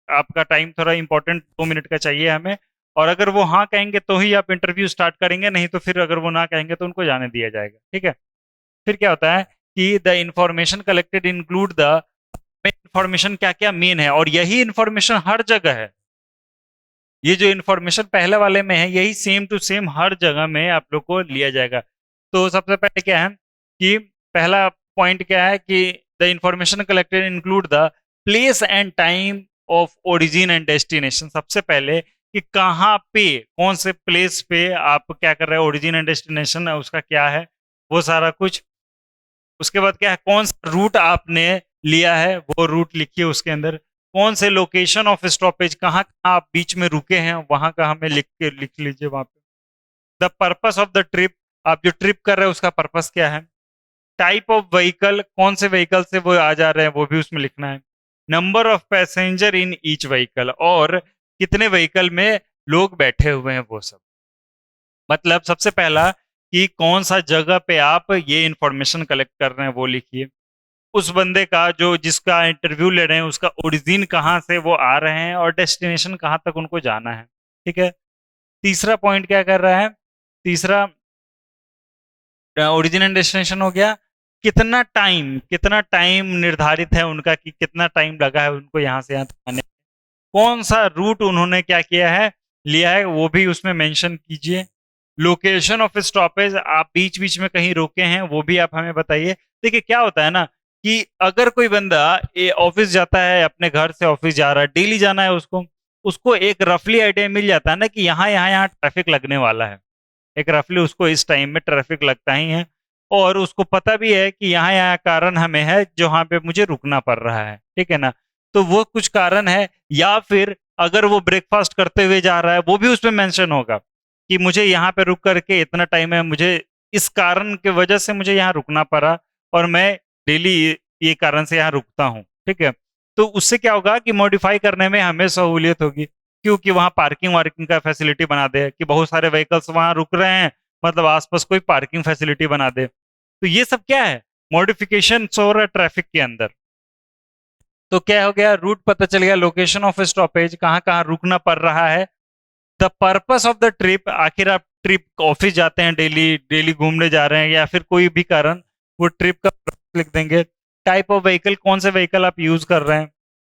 आपका टाइम थोड़ा इंपॉर्टेंट 2 मिनट का चाहिए हमें, और अगर वो हाँ कहेंगे तो ही आप इंटरव्यू स्टार्ट करेंगे, नहीं तो फिर अगर वो ना कहेंगे तो उनको जाने दिया जाएगा, ठीक है। फिर क्या होता है कि the information collected include the information, क्या क्या मेन है, और यही इंफॉर्मेशन हर जगह है। ये जो इन्फॉर्मेशन पहले वाले में है यही सेम टू सेम हर जगह में आप लोग को लिया जाएगा। तो सबसे पहले क्या है कि पहला पॉइंट क्या है कि the information collected include the place and time of origin and destination. सबसे पहले कि कहाँ पे कौन से प्लेस पे आप क्या कर रहे हैं, ओरिजिन एंड डेस्टिनेशन उसका क्या है, वो सारा कुछ। उसके बाद क्या है, कौन सा रूट आपने लिया है वो रूट लिखिए उसके अंदर, कौन से लोकेशन ऑफ स्टॉपेज, कहाँ कहाँ आप बीच में रुके हैं वहां का हमें लिख लीजिए वहां पे। The purpose of the trip, आप जो ट्रिप कर रहे हैं उसका पर्पस क्या है। टाइप ऑफ व्हीकल, कौन से व्हीकल से वो आ जा रहे हैं वो भी उसमें लिखना है। Number of passenger in each vehicle, और कितने व्हीकल में लोग बैठे हुए हैं वो सब। मतलब सबसे पहला कि कौन सा जगह पे आप ये इंफॉर्मेशन कलेक्ट कर रहे हैं वो लिखिए। उस बंदे का जो जिसका इंटरव्यू ले रहे हैं उसका ओरिजिन कहाँ से वो आ रहे हैं और डेस्टिनेशन कहाँ तक उनको जाना है, ठीक है। तीसरा पॉइंट क्या कर रहा है, तीसरा ओरिजिन एंड डेस्टिनेशन हो गया। कितना टाइम निर्धारित है उनका कि कितना टाइम लगा है उनको यहाँ से यहाँ तक आने। कौन सा रूट उन्होंने क्या किया है, लिया है, वो भी उसमें मेंशन कीजिए। लोकेशन ऑफ स्टॉपेज, आप बीच बीच में कहीं रोके हैं वो भी आप हमें बताइए। देखिए क्या होता है ना कि अगर कोई बंदा ऑफिस जाता है, अपने घर से ऑफिस जा रहा है, डेली जाना है उसको, उसको एक रफली आइडिया मिल जाता है ना कि यहाँ ट्रैफिक लगने वाला है। एक रफली उसको इस टाइम में ट्रैफिक लगता ही है, और उसको पता भी है कि यहाँ कारण हमें है जहाँ पे मुझे रुकना पड़ रहा है, ठीक है ना। तो वो कुछ कारण है, या फिर अगर वो ब्रेकफास्ट करते हुए जा रहा है वो भी उसमें मेंशन होगा कि मुझे यहाँ पे रुक करके इतना टाइम है, मुझे इस कारण की वजह से मुझे यहाँ रुकना पड़ा, और मैं डेली ये कारण से यहाँ रुकता हूँ, ठीक है। तो उससे क्या होगा कि मॉडिफाई करने में हमें सहूलियत होगी, क्योंकि वहां पार्किंग वार्किंग का फैसिलिटी बना दे कि बहुत सारे व्हीकल्स वहां रुक रहे हैं, मतलब आसपास कोई पार्किंग फैसिलिटी बना दे। तो ये सब क्या है, मॉडिफिकेशन हो रहा है ट्रैफिक के अंदर। तो क्या हो गया, रूट पता चल गया, लोकेशन ऑफ स्टॉपेज कहाँ कहाँ रुकना पड़ रहा है। The purpose of the trip, आखिर आप ट्रिप ऑफिस जाते हैं, डेली डेली घूमने जा रहे हैं, या फिर कोई भी कारण, वो ट्रिप का लिख देंगे। टाइप ऑफ व्हीकल, कौन से व्हीकल आप यूज कर रहे हैं,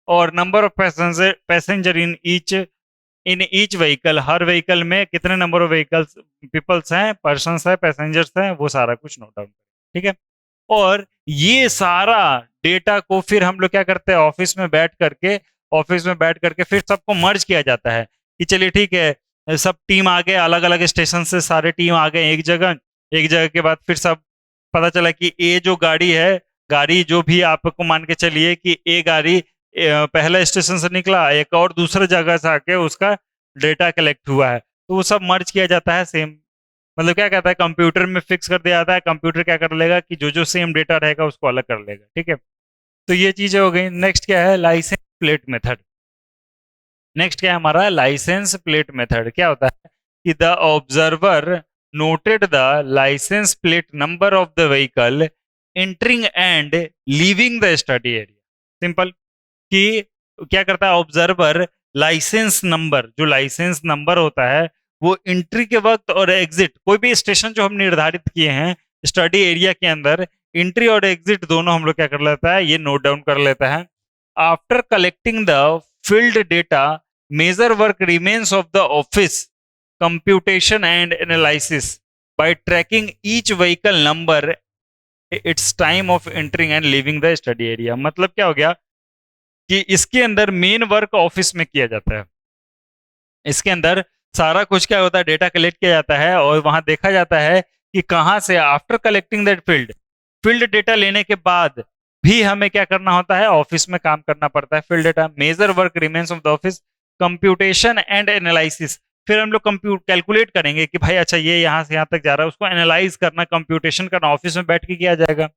और number of passenger in each vehicle, her vehicle में कितने नंबर ऑफ व्हीकल्स पीपल्स हैं, पर्सन्स हैं, पैसेंजर्स हैं, वो सारा कुछ नोट डाउन। ठीक है, और ये सारा डेटा को फिर हम लोग क्या करते हैं, ऑफिस में बैठ करके फिर सबको मर्ज किया जाता है कि चलिए ठीक है, सब टीम आ गए, अलग अलग स्टेशन से सारे टीम आ गए एक जगह के बाद फिर सब पता चला कि ए जो गाड़ी है, गाड़ी जो भी आपको मान के चलिए कि ए गाड़ी पहला स्टेशन से निकला, एक और दूसरे जगह से आके उसका डेटा कलेक्ट हुआ है, तो वो सब मर्ज किया जाता है सेम, मतलब क्या कहता है, कंप्यूटर में फिक्स कर दिया जाता है, कंप्यूटर क्या कर लेगा कि जो जो सेम डेटा रहेगा उसको अलग कर लेगा। ठीक है, तो ये चीजें हो गई। नेक्स्ट क्या है, लाइसेंस प्लेट मेथड। नेक्स्ट क्या है हमारा, लाइसेंस प्लेट मेथड। क्या होता है कि the observer noted the licence plate number of the vehicle entering and leaving the study area. Simple, कि क्या करता है ऑब्जर्वर, लाइसेंस नंबर, जो लाइसेंस नंबर होता है वो एंट्री के वक्त और एग्जिट, कोई भी स्टेशन जो हम निर्धारित किए हैं स्टडी एरिया के अंदर, एंट्री और एग्जिट दोनों हम लोग क्या कर लेता है, ये नोट डाउन कर लेता है। After collecting the field data, major work remains of the office computation and analysis by tracking each vehicle number, its time of entering and leaving the study area. मतलब क्या हो गया कि इसके अंदर मेन वर्क ऑफिस में किया जाता है, इसके अंदर सारा कुछ क्या होता है, डेटा कलेक्ट किया जाता है और वहां देखा जाता है कि कहां से, after collecting that field data लेने के बाद भी हमें क्या करना होता है, ऑफिस में काम करना पड़ता है field data. Major work remains of the office computation and analysis, फिर हम लोग कैलकुलेट करेंगे कि भाई अच्छा ये यहाँ से यहाँ तक जा रहा है, उसको एनालाइज करना, कंप्यूटेशन करना ऑफिस में बैठ के किया जाएगा।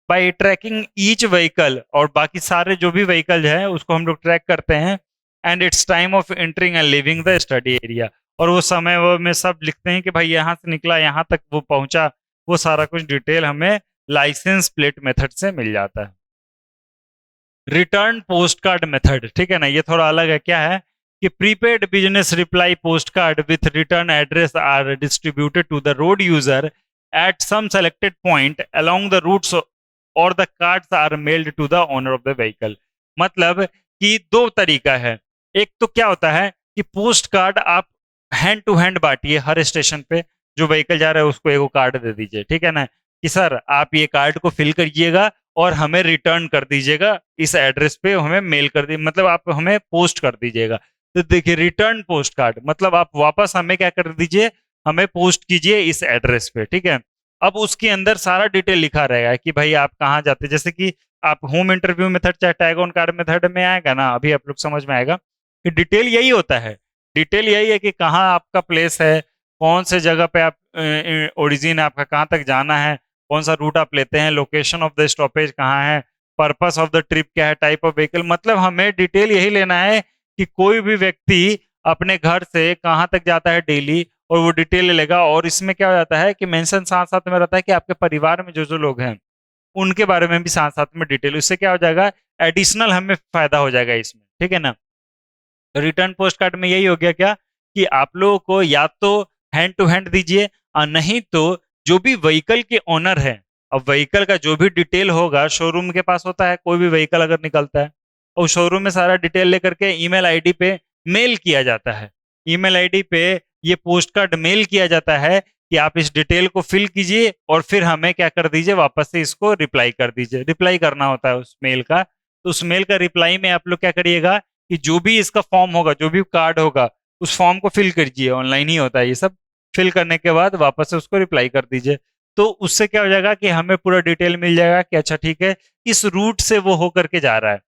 बाई ट्रैकिंग ईच व्हीकल, और बाकी सारे जो भी व्हीकल है उसको हम लोग ट्रैक करते हैं, and it's time of entering and leaving the study area, और वो समय वो में सब लिखते हैं कि भाई यहाँ से निकला यहाँ तक वो पहुंचा, वो सारा कुछ डिटेल हमें लाइसेंस प्लेट मेथड से मिल जाता है। रिटर्न पोस्ट कार्ड मेथड, ठीक है ना, ये थोड़ा अलग है। क्या है कि prepaid business reply post card with return address are distributed to the road user at some selected point along the routes, और the cards are mailed to the owner of the vehicle. मतलब कि दो तरीका है, एक तो क्या होता है कि पोस्ट कार्ड आप हैंड टू हैंड बांटिए, हर स्टेशन पे जो व्हीकल जा रहा है उसको एगो कार्ड दे दीजिए, ठीक है ना, कि सर आप ये कार्ड को फिल करिएगा और हमें रिटर्न कर दीजिएगा, इस एड्रेस पे हमें मेल कर दीजिए, मतलब आप हमें पोस्ट कर दीजिएगा। तो देखिए रिटर्न पोस्ट कार्ड मतलब आप वापस हमें क्या कर दीजिए, हमें पोस्ट कीजिए इस एड्रेस पे, ठीक है। अब उसके अंदर सारा डिटेल लिखा रहेगा कि भाई आप कहाँ जाते हैं, जैसे कि आप होम इंटरव्यू मेथड चाहे टैग ऑन कार्ड मेथड में आएगा ना, अभी आप लोग समझ में आएगा कि डिटेल यही होता है, डिटेल यही है कि कहाँ आपका प्लेस है, कौन से जगह पे आप ओरिजिन आपका, कहाँ तक जाना है, कौन सा रूट आप लेते हैं, लोकेशन ऑफ द स्टॉपेज कहाँ है, पर्पस ऑफ द ट्रिप क्या है, टाइप ऑफ व्हीकल, मतलब हमें डिटेल यही लेना है कि कोई भी व्यक्ति अपने घर से कहाँ तक जाता है डेली, और वो डिटेल लेगा। और इसमें क्या हो जाता है कि मेंशन साथ साथ में रहता है कि आपके परिवार में जो जो लोग हैं उनके बारे में भी साथ साथ में डिटेल, उससे क्या हो जाएगा, एडिशनल हमें फायदा हो जाएगा इसमें, ठीक है ना। तो रिटर्न पोस्ट कार्ड में यही हो गया क्या कि आप लोगों को या तो हैंड टू हैंड दीजिए, और नहीं तो जो भी व्हीकल के ओनर है, अब व्हीकल का जो भी डिटेल होगा शोरूम के पास होता है, कोई भी व्हीकल अगर निकलता है और शोरूम में सारा डिटेल लेकर के ईमेल आईडी पे मेल किया जाता है, ईमेल आईडी पे ये पोस्ट कार्ड मेल किया जाता है कि आप इस डिटेल को फिल कीजिए और फिर हमें क्या कर दीजिए, वापस से इसको रिप्लाई कर दीजिए। रिप्लाई करना होता है उस मेल का, तो उस मेल का रिप्लाई में आप लोग क्या करिएगा कि जो भी इसका फॉर्म होगा, जो भी कार्ड होगा, उस फॉर्म को फिल कीजिए, ऑनलाइन ही होता है ये सब, फिल करने के बाद वापस से उसको रिप्लाई कर दीजिए। तो उससे क्या हो जाएगा कि हमें पूरा डिटेल मिल जाएगा कि अच्छा ठीक है इस रूट से वो होकर के जा रहा है।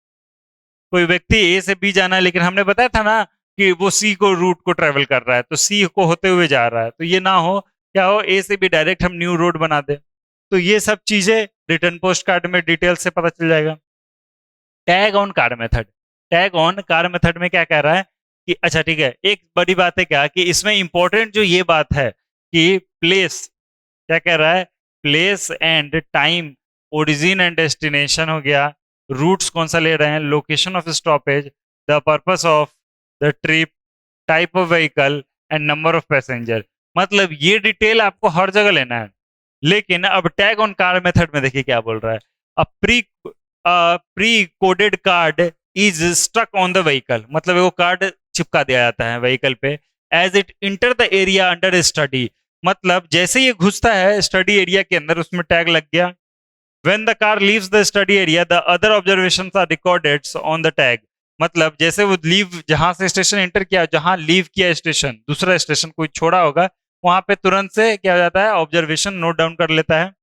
कोई व्यक्ति ए से बी जाना है, लेकिन हमने बताया था ना कि वो सी को रूट को ट्रेवल कर रहा है, तो सी को होते हुए जा रहा है, तो ये ना हो, क्या हो, ए से भी डायरेक्ट हम न्यू रोड बना दे। तो ये सब चीजें रिटर्न पोस्ट कार्ड में डिटेल से पता चल जाएगा। Tag on card method, tag on card method में क्या कह रहा है कि अच्छा ठीक है, एक बड़ी बात है क्या कि इसमें इंपॉर्टेंट जो ये बात है कि प्लेस, क्या कह रहा है, place and time, origin and destination हो गया, रूट्स कौन सा ले रहे हैं, location of stoppage, the purpose of the trip, type of vehicle and number of passenger. मतलब ये डिटेल आपको हर जगह लेना है। लेकिन अब टैग ऑन कार मेथड में देखिए क्या बोल रहा है, pre coded card is stuck on the vehicle, मतलब वो कार्ड चिपका दिया जाता है व्हीकल पे as it enter the area under study, मतलब जैसे ये घुसता है स्टडी एरिया के अंदर उसमें टैग लग गया। When the car leaves the study area, the other observations are recorded on the tag. मतलब जैसे वो लीव जहां से स्टेशन एंटर किया, जहां लीव किया स्टेशन, दूसरा स्टेशन कोई छोड़ा होगा, वहां पे तुरंत से क्या हो जाता है, ऑब्जर्वेशन नोट डाउन कर लेता है।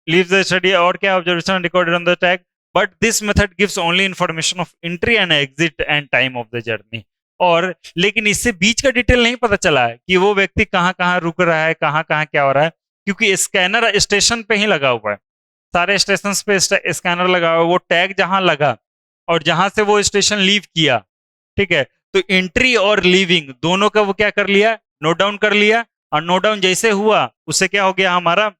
लीव द स्टडी और क्या, observation recorded on the tag, but this method gives only information of entry and exit and time of the journey. और लेकिन इससे बीच का डिटेल नहीं पता चला है कि वो व्यक्ति कहाँ कहाँ रुक रहा है, कहाँ कहाँ क्या हो रहा है, क्योंकि स्कैनर स्टेशन पे ही लगा हुआ है, सारे स्टेशन पे स्कैनर लगा हुआ है, वो टैग जहां लगा और जहां से वो स्टेशन लीव किया, ठीक है, तो एंट्री और लीविंग दोनों का वो क्या कर लिया, नोट डाउन कर लिया, और नोट डाउन जैसे हुआ उससे क्या हो गया, हमारा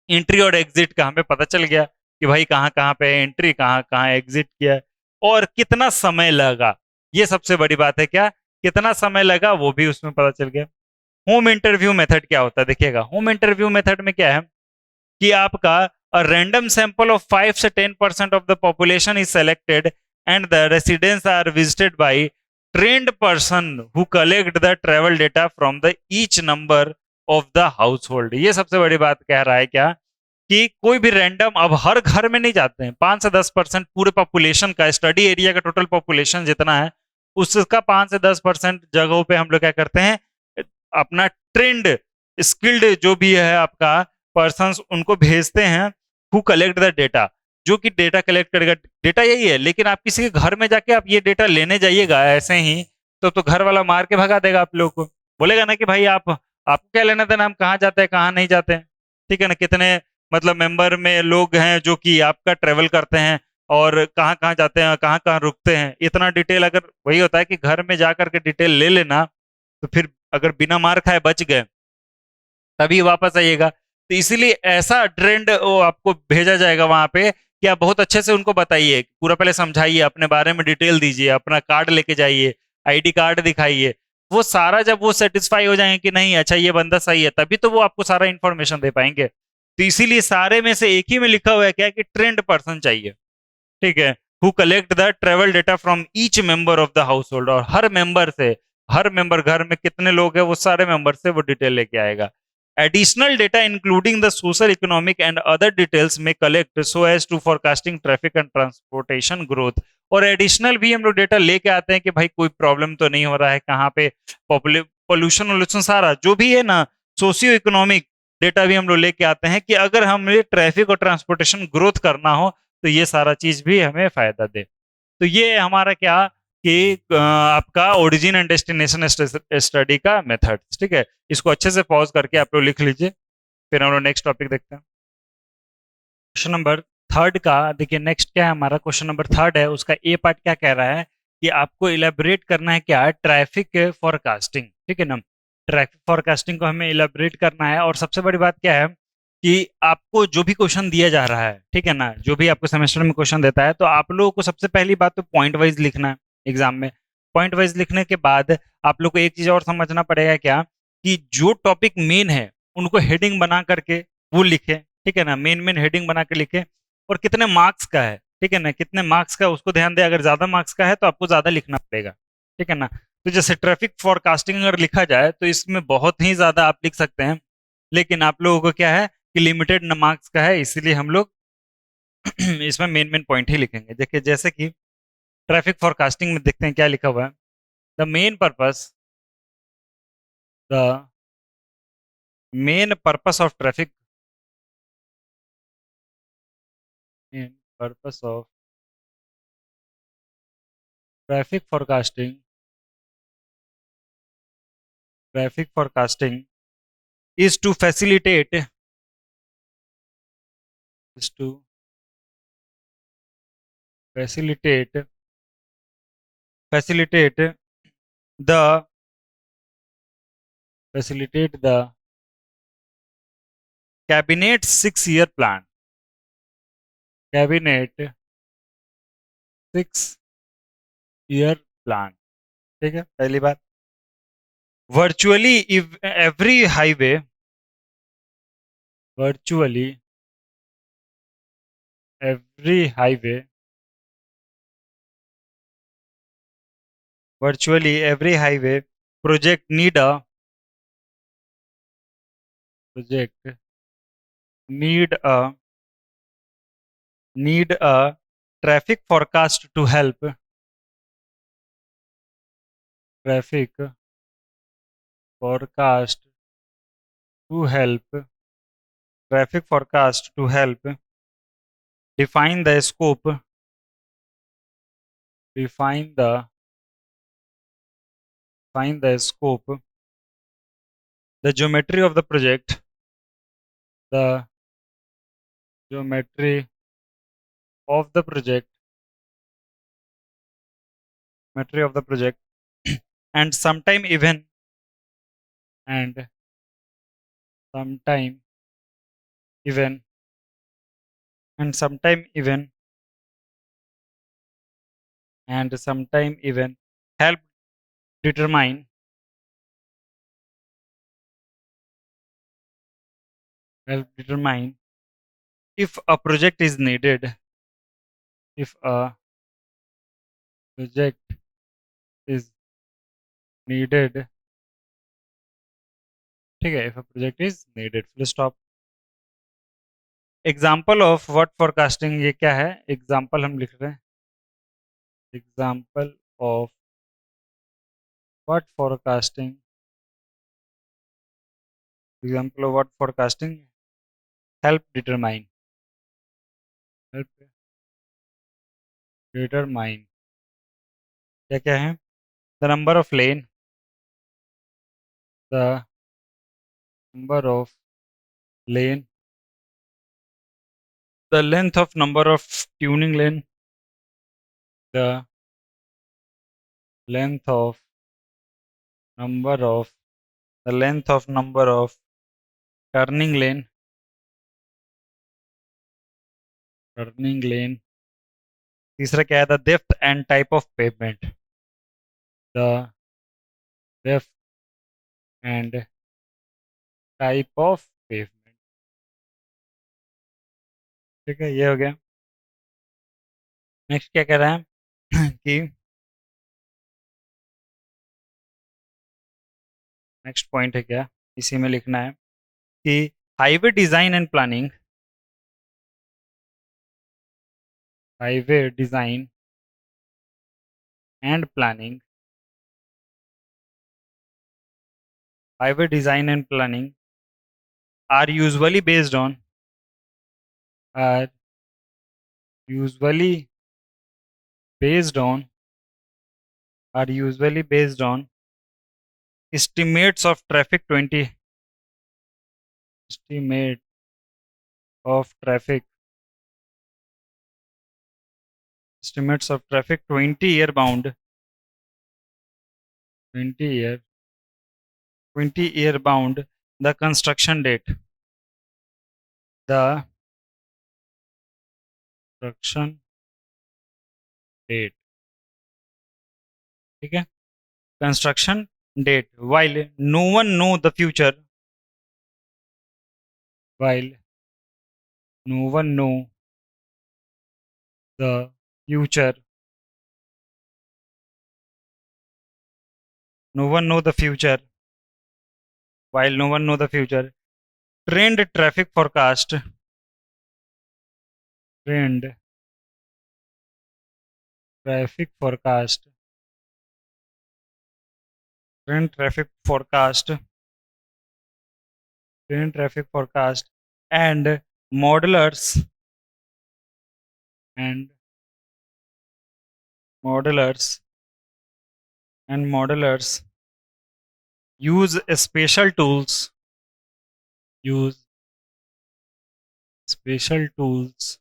एंट्री और एग्जिट का हमें पता चल गया कि भाई कहाँ कहाँ पे एंट्री, कहाँ कहाँ एग्जिट किया है, और कितना समय लगा, ये सबसे बड़ी बात है, क्या कितना समय लगा वो भी उसमें पता चल गया। होम इंटरव्यू मेथड क्या होता है देखिएगा, होम इंटरव्यू मेथड में क्या है कि आपका a random sample of 5 से 10% of the population is selected and the residents are visited by trained person who collect the travel data from the each number of the household। ये सबसे बड़ी बात कह रहा है क्या कि कोई भी रैंडम, अब हर घर में नहीं जाते हैं, 5 से 10% पूरे पॉपुलेशन का, स्टडी एरिया का टोटल पॉपुलेशन जितना है उसका 5 से 10% जगहों पे हम लोग क्या करते हैं, अपना ट्रेंड स्किल्ड जो भी है आपका पर्सन्स उनको भेजते हैं, हु कलेक्ट द डेटा, जो कि डेटा कलेक्ट करेगा। डेटा यही है, लेकिन आप किसी के घर में जाके आप ये डेटा लेने जाइएगा ऐसे ही तो घर वाला मार के भगा देगा आप लोग को, बोलेगा ना कि भाई आपको क्या लेना देना, हम कहाँ जाते हैं कहाँ नहीं जाते हैं, ठीक है ना, कितने मतलब मेंबर में लोग हैं जो कि आपका ट्रेवल करते हैं और कहाँ कहाँ जाते हैं, कहाँ कहाँ रुकते हैं, इतना डिटेल अगर वही होता है कि घर में जाकर के डिटेल ले लेना, तो फिर अगर बिना मार खाए बच गए तभी वापस आइएगा। तो इसीलिए ऐसा ट्रेंड वो आपको भेजा जाएगा वहां पे कि आप बहुत अच्छे से उनको बताइए, पूरा पहले समझाइए, अपने बारे में डिटेल दीजिए, अपना कार्ड लेके जाइए, आईडी कार्ड दिखाइए, वो सारा जब वो सेटिस्फाई हो जाएंगे कि नहीं अच्छा ये बंदा सही है, तभी तो वो आपको सारा इंफॉर्मेशन दे पाएंगे। तो इसीलिए सारे में से एक ही में लिखा हुआ है क्या कि ट्रेंड पर्सन चाहिए, ठीक है, who collect the travel data from each member of the house hold, और हर मेंबर से, हर मेंबर घर में कितने लोग हैं वो सारे मेंबर से वो डिटेल लेके आएगा। Additional data including the social economic and other details में collect so as to forecasting traffic and transportation growth. और एडिशनल भी हम लोग डेटा लेके आते हैं कि भाई कोई प्रॉब्लम तो नहीं हो रहा है, कहाँ पे पोल्यूशन वोल्यूशन सारा जो भी है ना, सोशियो इकोनॉमिक डेटा भी हम लोग लेके आते हैं कि अगर हमें ट्रैफिक और ट्रांसपोर्टेशन ग्रोथ करना हो तो ये सारा चीज भी हमें फायदा दे। तो ये हमारा क्या कि आपका ओरिजिन एंड डेस्टिनेशन स्टडी का मेथड, ठीक है, इसको अच्छे से पॉज करके आप लोग लिख लीजिए, फिर हम लोग नेक्स्ट टॉपिक देखते हैं। क्वेश्चन नंबर थर्ड का देखिए, नेक्स्ट क्या है हमारा, क्वेश्चन नंबर थर्ड है, उसका ए पार्ट क्या कह रहा है कि आपको इलेबोरेट करना है क्या, ट्रैफिक फॉरकास्टिंग, ठीक है ना, ट्रैफिक फॉरकास्टिंग को हमें इलेबोरेट करना है। और सबसे बड़ी बात क्या है कि आपको जो भी क्वेश्चन दिया जा रहा है, ठीक है ना, जो भी आपको सेमेस्टर में क्वेश्चन देता है, तो आप लोगों को सबसे पहली बात तो पॉइंट वाइज लिखना है एग्जाम में। पॉइंट वाइज लिखने के बाद आप लोग को एक चीज और समझना पड़ेगा क्या कि जो टॉपिक मेन है उनको हेडिंग बना करके वो लिखे, ठीक है ना, मेन मेन हेडिंग बना के लिखे, और कितने मार्क्स का है, ठीक है ना, कितने मार्क्स का उसको ध्यान दे, अगर ज्यादा मार्क्स का है तो आपको ज्यादा लिखना पड़ेगा, ठीक है ना। तो जैसे ट्रैफिक फॉरकास्टिंग अगर लिखा जाए तो इसमें बहुत ही ज्यादा आप लिख सकते हैं, लेकिन आप लोगों को क्या है कि लिमिटेड मार्क्स का है, इसीलिए हम लोग इसमें मेन मेन पॉइंट ही लिखेंगे। देखिए जैसे कि ट्रैफिक फॉरकास्टिंग में देखते हैं क्या लिखा हुआ है, the the main purpose of traffic main purpose of traffic forecasting is to is to facilitate facilitate the facilitate the cabinet 6 year plan, cabinet 6 year plan, ठीक है, पहली बात। Virtually every highway, virtually every highway, virtually every highway project project need a need a traffic forecast to help traffic forecast to help traffic forecast to help define the scope, define the scope, the geometry of the project, the geometry of the project, geometry of the project, and and sometime even sometime even sometime even help determine if a project is needed, if a project is needed, ठीक है, if a project is needed, full stop. Example of what forecasting, ये क्या है, example हम लिख रहे हैं, example of what forecasting, example of what forecasting help determine, help determine क्या क्या है, the number of lane, the number of lane, the length of number of tuning lane, the length of number of the length of number of turning lane, turning lane. तीसरा क्या है, the depth and type of pavement, the depth and type of pavement, ठीक है, ये हो गया। Next क्या कह रहा है कि नेक्स्ट पॉइंट है क्या, इसी में लिखना है कि highway design and planning, highway design and planning, highway design and planning are usually based on are usually based on are usually based on estimates of traffic 20 estimate of traffic estimates of traffic 20 year bound 20 year 20 year bound the construction date, the construction date, ठीक है, construction date, while no one know the future, while no one know the future, no one know the future, while no one know the future, trend traffic forecast, trend traffic forecast, trend traffic forecast, trend traffic forecast, and modelers and modelers modelers use special tools, use special tools,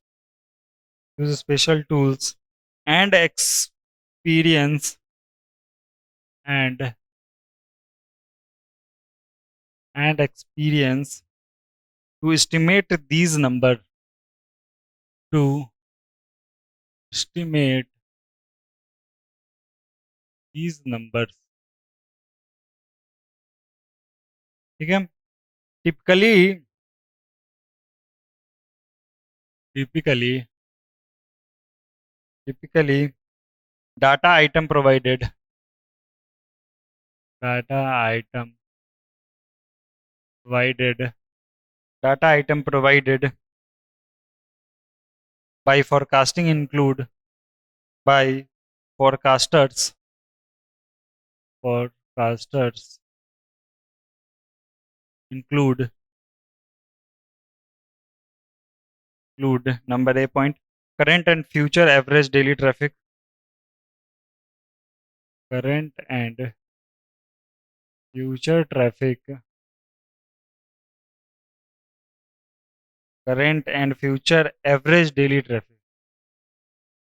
use special tools and experience and experience to estimate these number, to estimate these numbers, ठीक है, typically typically typically data item provided, data item provided, data item provided by forecasting include, by forecasters, forecasters include number A point, current and future average daily traffic, current and future traffic, current and future average daily traffic,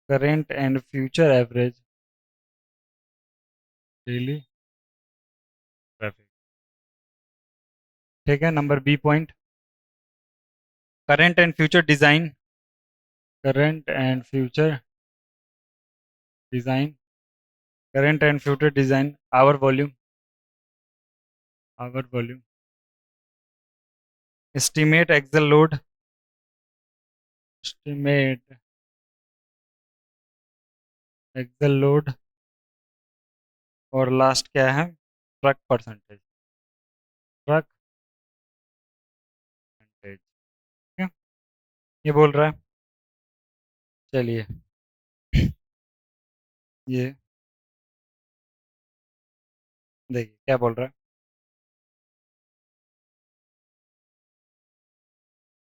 current and future average daily traffic, ठीक है. Number B point, current and future design, current and future design, current and future design, hour volume, estimate excel load, estimate excel load, और last क्या है, truck percentage, truck percentage. ठीक है, ये बोल रहा है. चलिए ये देखिए क्या बोल रहा है.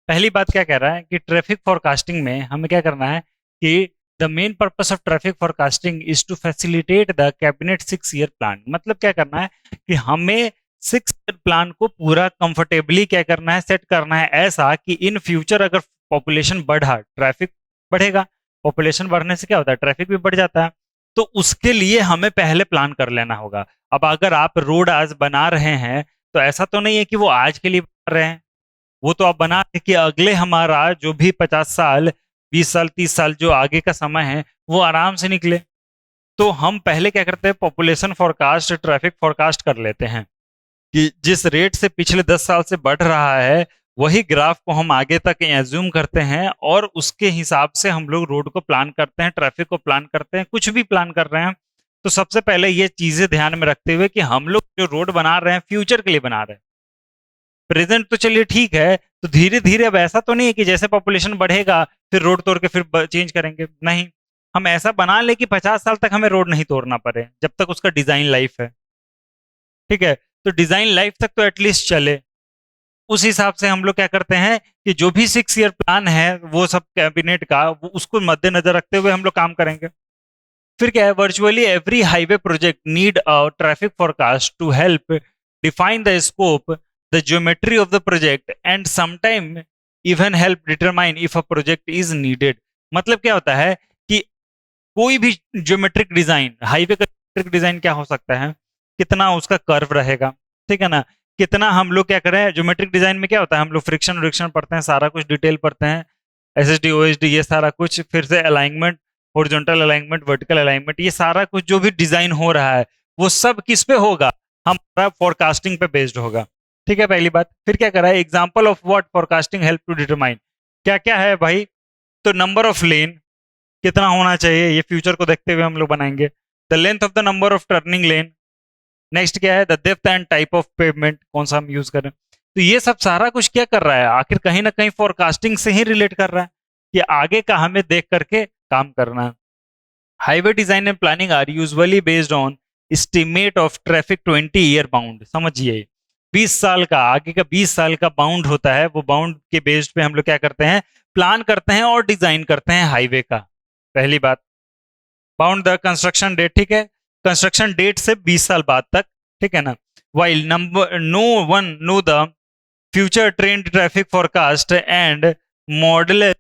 पहली बात क्या कह रहा है कि ट्रैफिक फोरकास्टिंग में हमें क्या करना है कि the main purpose of traffic forecasting is to facilitate the cabinet 6 year plan. मतलब क्या करना है कि हमें 6 ईयर प्लान को पूरा कंफर्टेबली क्या करना है, सेट करना है ऐसा कि इन फ्यूचर अगर पॉपुलेशन बढ़ा, ट्रैफिक बढ़ेगा, पॉपुलेशन बढ़ने से क्या होता है, ट्रैफिक भी बढ़ जाता है. तो उसके लिए हमें पहले प्लान कर लेना होगा. अब अगर आप रोड आज बना रहे हैं तो ऐसा तो नहीं है कि वो आज के लिए बना रहे हैं, वो तो आप बना रहे कि अगले हमारा जो भी 50 साल, 20 साल, 30 साल जो आगे का समय है वो आराम से निकले. तो हम पहले क्या करते हैं, पॉपुलेशन फोरकास्ट, ट्रैफिक फोरकास्ट कर लेते हैं कि जिस रेट से पिछले 10 साल से बढ़ रहा है वही ग्राफ को हम आगे तक एज्यूम करते हैं और उसके हिसाब से हम लोग रोड को प्लान करते हैं, ट्रैफिक को प्लान करते हैं, कुछ भी प्लान कर रहे हैं. तो सबसे पहले ये चीजें ध्यान में रखते हुए कि हम लोग जो रोड बना रहे हैं फ्यूचर के लिए बना रहे हैं. प्रेजेंट तो चलिए ठीक है, तो धीरे धीरे अब ऐसा तो नहीं है कि जैसे पॉपुलेशन बढ़ेगा फिर रोड तोड़ के फिर चेंज करेंगे, नहीं. हम ऐसा बना ले कि 50 साल तक हमें रोड नहीं तोड़ना पड़े जब तक उसका डिजाइन लाइफ है. ठीक है, तो डिजाइन लाइफ तक तो एटलीस्ट चले. उस हिसाब से हम लोग क्या करते हैं कि जो भी 6 ईयर प्लान है वो सब कैबिनेट का, वो उसको मद्देनजर रखते हुए हम लोग काम करेंगे. फिर क्या है, virtually every highway project need a traffic forecast to help define the scope, the geometry of the project and sometime even help determine if a project is needed. मतलब क्या होता है कि कोई भी ज्योमेट्रिक डिजाइन, हाईवे का geometric design क्या हो सकता है, कितना उसका कर्व रहेगा, ठीक है ना, कितना हम लोग क्या करें, ज्योमेट्रिक डिजाइन में क्या होता है, हम लोग फ्रिक्शन फ्रिक्शन पढ़ते हैं, सारा कुछ डिटेल पढ़ते हैं, एसएसडी ओएसडी ये सारा कुछ, फिर से alignment, horizontal alignment, vertical alignment, ये सारा कुछ जो भी डिजाइन हो रहा है वो सब किस पे होगा, हमारा फोरकास्टिंग पे बेस्ड होगा. ठीक है, पहली बात. फिर क्या करा है, example of what forecasting help to determine, क्या क्या है भाई. तो नंबर ऑफ लेन कितना होना चाहिए, ये फ्यूचर को देखते हुए हम लोग बनाएंगे. The length of the number of turning lane. Next क्या है, the depth and type of pavement, कौन सा हम यूज करें. तो ये सब सारा कुछ क्या कर रहा है, आखिर कहीं ना कहीं फोरकास्टिंग से ही रिलेट कर रहा है कि आगे का हमें देख करके काम करना है. Highway design and planning are usually based on estimate of traffic 20 year bound. समझिए 20 साल का, आगे का 20 साल का बाउंड होता है, वो बाउंड के बेस्ड पे हम लोग क्या करते हैं, प्लान करते हैं और डिजाइन करते हैं हाईवे का. पहली बात, बाउंड द कंस्ट्रक्शन डेट. ठीक है, कंस्ट्रक्शन डेट से 20 साल बाद तक, ठीक है ना. While number no one know the future trend traffic forecast and model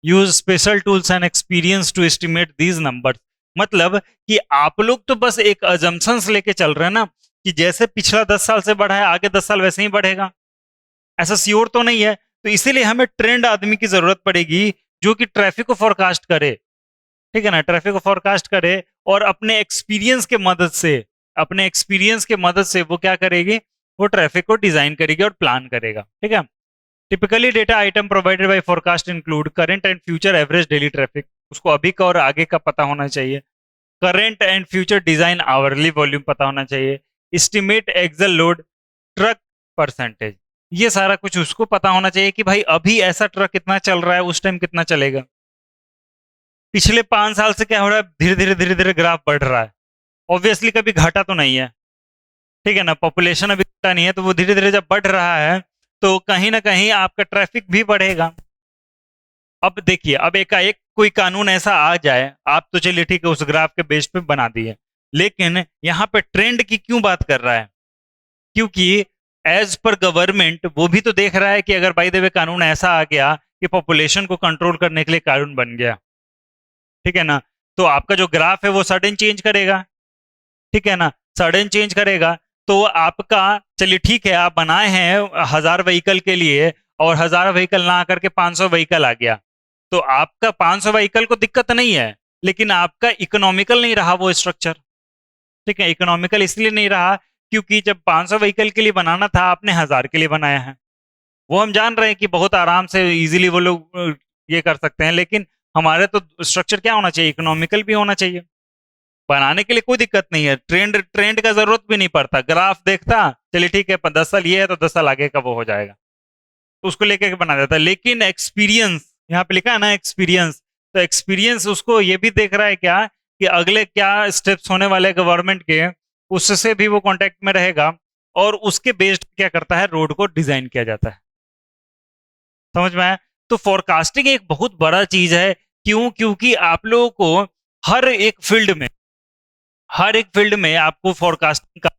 use special tools and experience to estimate these numbers. मतलब कि आप लोग तो बस एक अजम्पशंस लेके चल रहे हैं ना कि जैसे पिछला 10 साल से बढ़ा है आगे 10 साल वैसे ही बढ़ेगा, ऐसा श्योर तो नहीं है. तो इसीलिए हमें ट्रेंड आदमी की जरूरत पड़ेगी जो कि ट्रैफिक को फोरकास्ट करे, ठीक है ना, ट्रैफिक को फोरकास्ट करे और अपने एक्सपीरियंस के मदद से, अपने एक्सपीरियंस के मदद से वो क्या करेगी, वो ट्रैफिक को डिजाइन करेगी और प्लान करेगा. ठीक है. Typically data item provided by forecast include current and future average daily traffic. उसको अभी का और आगे का पता होना चाहिए। Current and future design hourly volume पता होना चाहिए। Estimate axle load, truck percentage, ये सारा कुछ उसको पता होना चाहिए कि भाई अभी ऐसा ट्रक कितना चल रहा है, उस टाइम कितना चलेगा। पिछले 5 साल से क्या हो रहा है, धीरे धीरे ग्राफ बढ़ रहा है, ऑब्वियसली कभी घटा तो नहीं है, ठीक है ना, पॉपुलेशन अभी घटा नहीं है, तो वो धीरे धीरे जब बढ़ रहा है तो कहीं ना कहीं आपका ट्रैफिक भी बढ़ेगा। अब देखिए, अब एकाएक कोई कानून ऐसा आ जाए, आप तो चलिए ठीक है उस ग्राफ के बेस पे बना दिए, लेकिन यहाँ पे ट्रेंड की क्यों बात कर रहा है, क्योंकि एज पर गवर्नमेंट वो भी तो देख रहा है कि अगर बाई द वे कानून ऐसा आ गया कि पॉपुलेशन को कंट्रोल करने के लिए कानून बन गया, ठीक है ना, तो आपका जो ग्राफ है वो सडन चेंज करेगा, ठीक है ना, सडन चेंज करेगा। तो आपका, चलिए ठीक है, आप बनाए हैं 1000 व्हीकल के लिए और 1000 व्हीकल ना आकर के 500 व्हीकल आ गया, तो आपका 500 व्हीकल को दिक्कत नहीं है, लेकिन आपका इकोनॉमिकल नहीं रहा वो स्ट्रक्चर, ठीक है, इकोनॉमिकल इसलिए नहीं रहा क्योंकि जब 500 व्हीकल के लिए बनाना था आपने 1000 के लिए बनाया है। वो हम जान रहे हैं कि बहुत आराम से इजीली वो लोग ये कर सकते हैं, लेकिन हमारे तो स्ट्रक्चर क्या होना चाहिए, इकोनॉमिकल भी होना चाहिए। बनाने के लिए कोई दिक्कत नहीं है, ट्रेंड ट्रेंड का जरूरत भी नहीं पड़ता, ग्राफ देखता, चलिए ठीक है 10 साल ये है तो 10 साल आगे का वो हो जाएगा, तो उसको लेके बना देता है। लेकिन एक्सपीरियंस, यहाँ पे लिखा है ना एक्सपीरियंस, तो एक्सपीरियंस उसको ये भी देख रहा है क्या कि अगले क्या स्टेप्स होने वाले गवर्नमेंट के, उससे भी वो कांटेक्ट में रहेगा, और उसके बेस्ड क्या करता है, रोड को डिजाइन किया जाता है। समझ में आया? तो फोरकास्टिंग एक बहुत बड़ा चीज है, क्यों, क्योंकि आप लोगों को हर एक फील्ड में, हर एक फील्ड में आपको फोरकास्टिंग का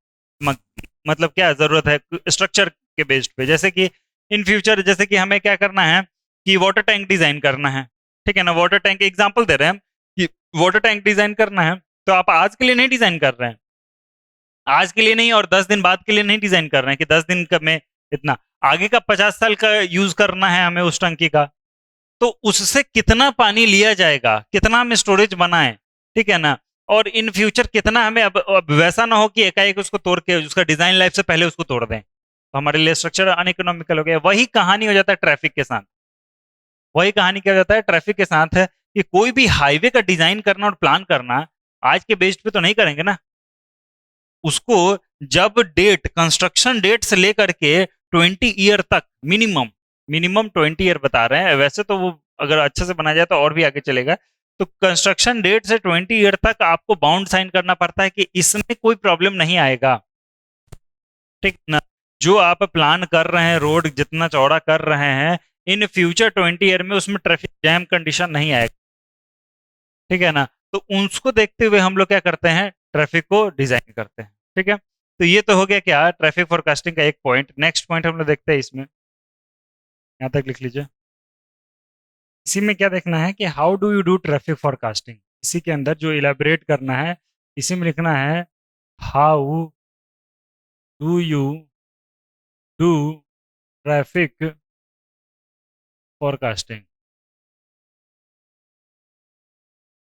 मतलब क्या जरूरत है, स्ट्रक्चर के बेस्ड पे। जैसे कि इन फ्यूचर, जैसे कि हमें क्या करना है कि वाटर टैंक डिजाइन करना है, ठीक है ना, वाटर टैंक एग्जांपल दे रहे हैं हम कि वाटर टैंक डिजाइन करना है, तो आप आज के लिए नहीं डिजाइन कर रहे हैं, आज के लिए नहीं, और 10 दिन बाद के लिए नहीं डिजाइन कर रहे हैं कि 10 दिन का में इतना, आगे का 50 साल का यूज करना है हमें उस टंकी का, तो उससे कितना पानी लिया जाएगा, कितना हम स्टोरेज बनाएं, ठीक है ना, और इन फ्यूचर कितना हमें, अब वैसा ना हो कि एकाएक उसको तोड़ के उसका डिजाइन लाइफ से पहले उसको तोड़ दें, तो हमारे लिए स्ट्रक्चर अनइकोनॉमिकल हो गया। वही कहानी हो जाता है ट्रैफिक के साथ, वही कहानी क्या हो जाता है ट्रैफिक के साथ है कि कोई भी हाईवे का डिजाइन करना और प्लान करना आज के बेस्ड पे तो नहीं करेंगे ना, उसको जब डेट, कंस्ट्रक्शन डेट से लेकर के 20 ईयर तक, मिनिमम मिनिमम 20 ईयर बता रहे हैं, वैसे तो वो अगर अच्छे से बनाया जाए तो और भी आगे चलेगा, तो कंस्ट्रक्शन डेट से 20 ईयर तक आपको बाउंड साइन करना पड़ता है कि इसमें कोई प्रॉब्लम नहीं आएगा, ठीक ना, जो आप प्लान कर रहे हैं, रोड जितना चौड़ा कर रहे हैं, इन फ्यूचर 20 ईयर में उसमें ट्रैफिक जैम कंडीशन नहीं आएगा, ठीक है ना, तो उसको देखते हुए हम लोग क्या करते हैं, ट्रैफिक को डिजाइन करते हैं, ठीक है। तो ये तो हो गया क्या, ट्रैफिक फोरकास्टिंग का एक पॉइंट। नेक्स्ट पॉइंट हम लोग देखते हैं इसमें, यहाँ तक लिख लीजिए। इसी में क्या देखना है कि how do you do traffic forecasting, इसी के अंदर जो इलेबोरेट करना है, इसी में लिखना है how do you do traffic forecasting,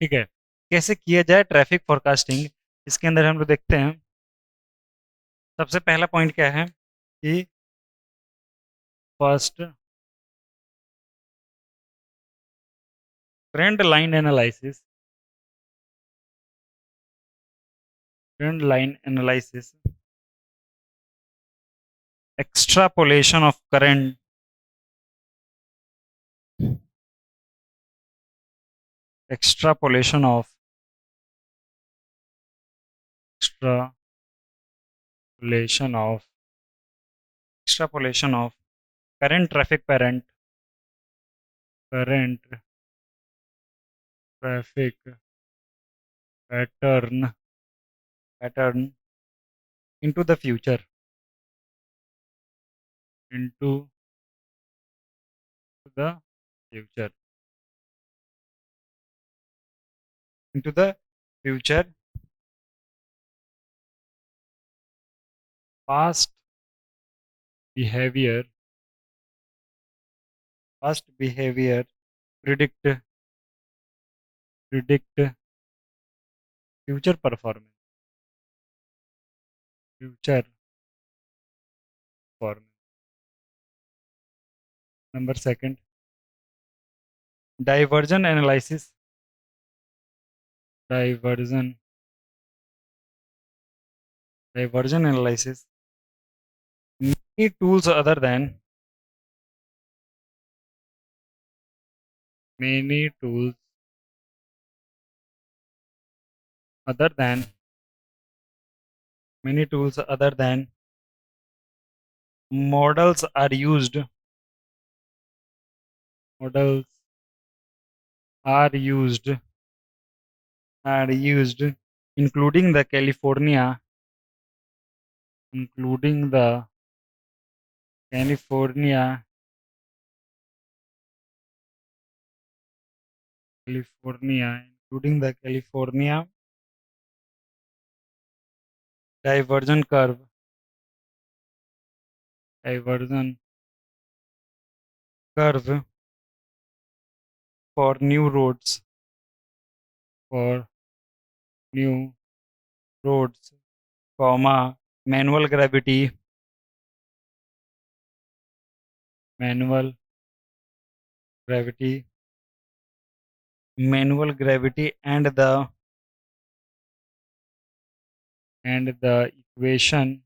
ठीक है, कैसे किया जाए ट्रैफिक फोरकास्टिंग, इसके अंदर हम लोग देखते हैं। सबसे पहला पॉइंट क्या है कि first, trend line analysis, trend line analysis, extrapolation of current, extrapolation of extrapolation of extrapolation of current traffic parent, current traffic pattern into the future, into the future, into the future, past behavior, past behavior, predict future performance, future performance. Number second, diversion analysis, diversion analysis, many tools other than many tools other than many tools other than models are used models are used are used including the including the California including the California diversion curve for new roads for new roads, comma, manual gravity manual gravity and the equation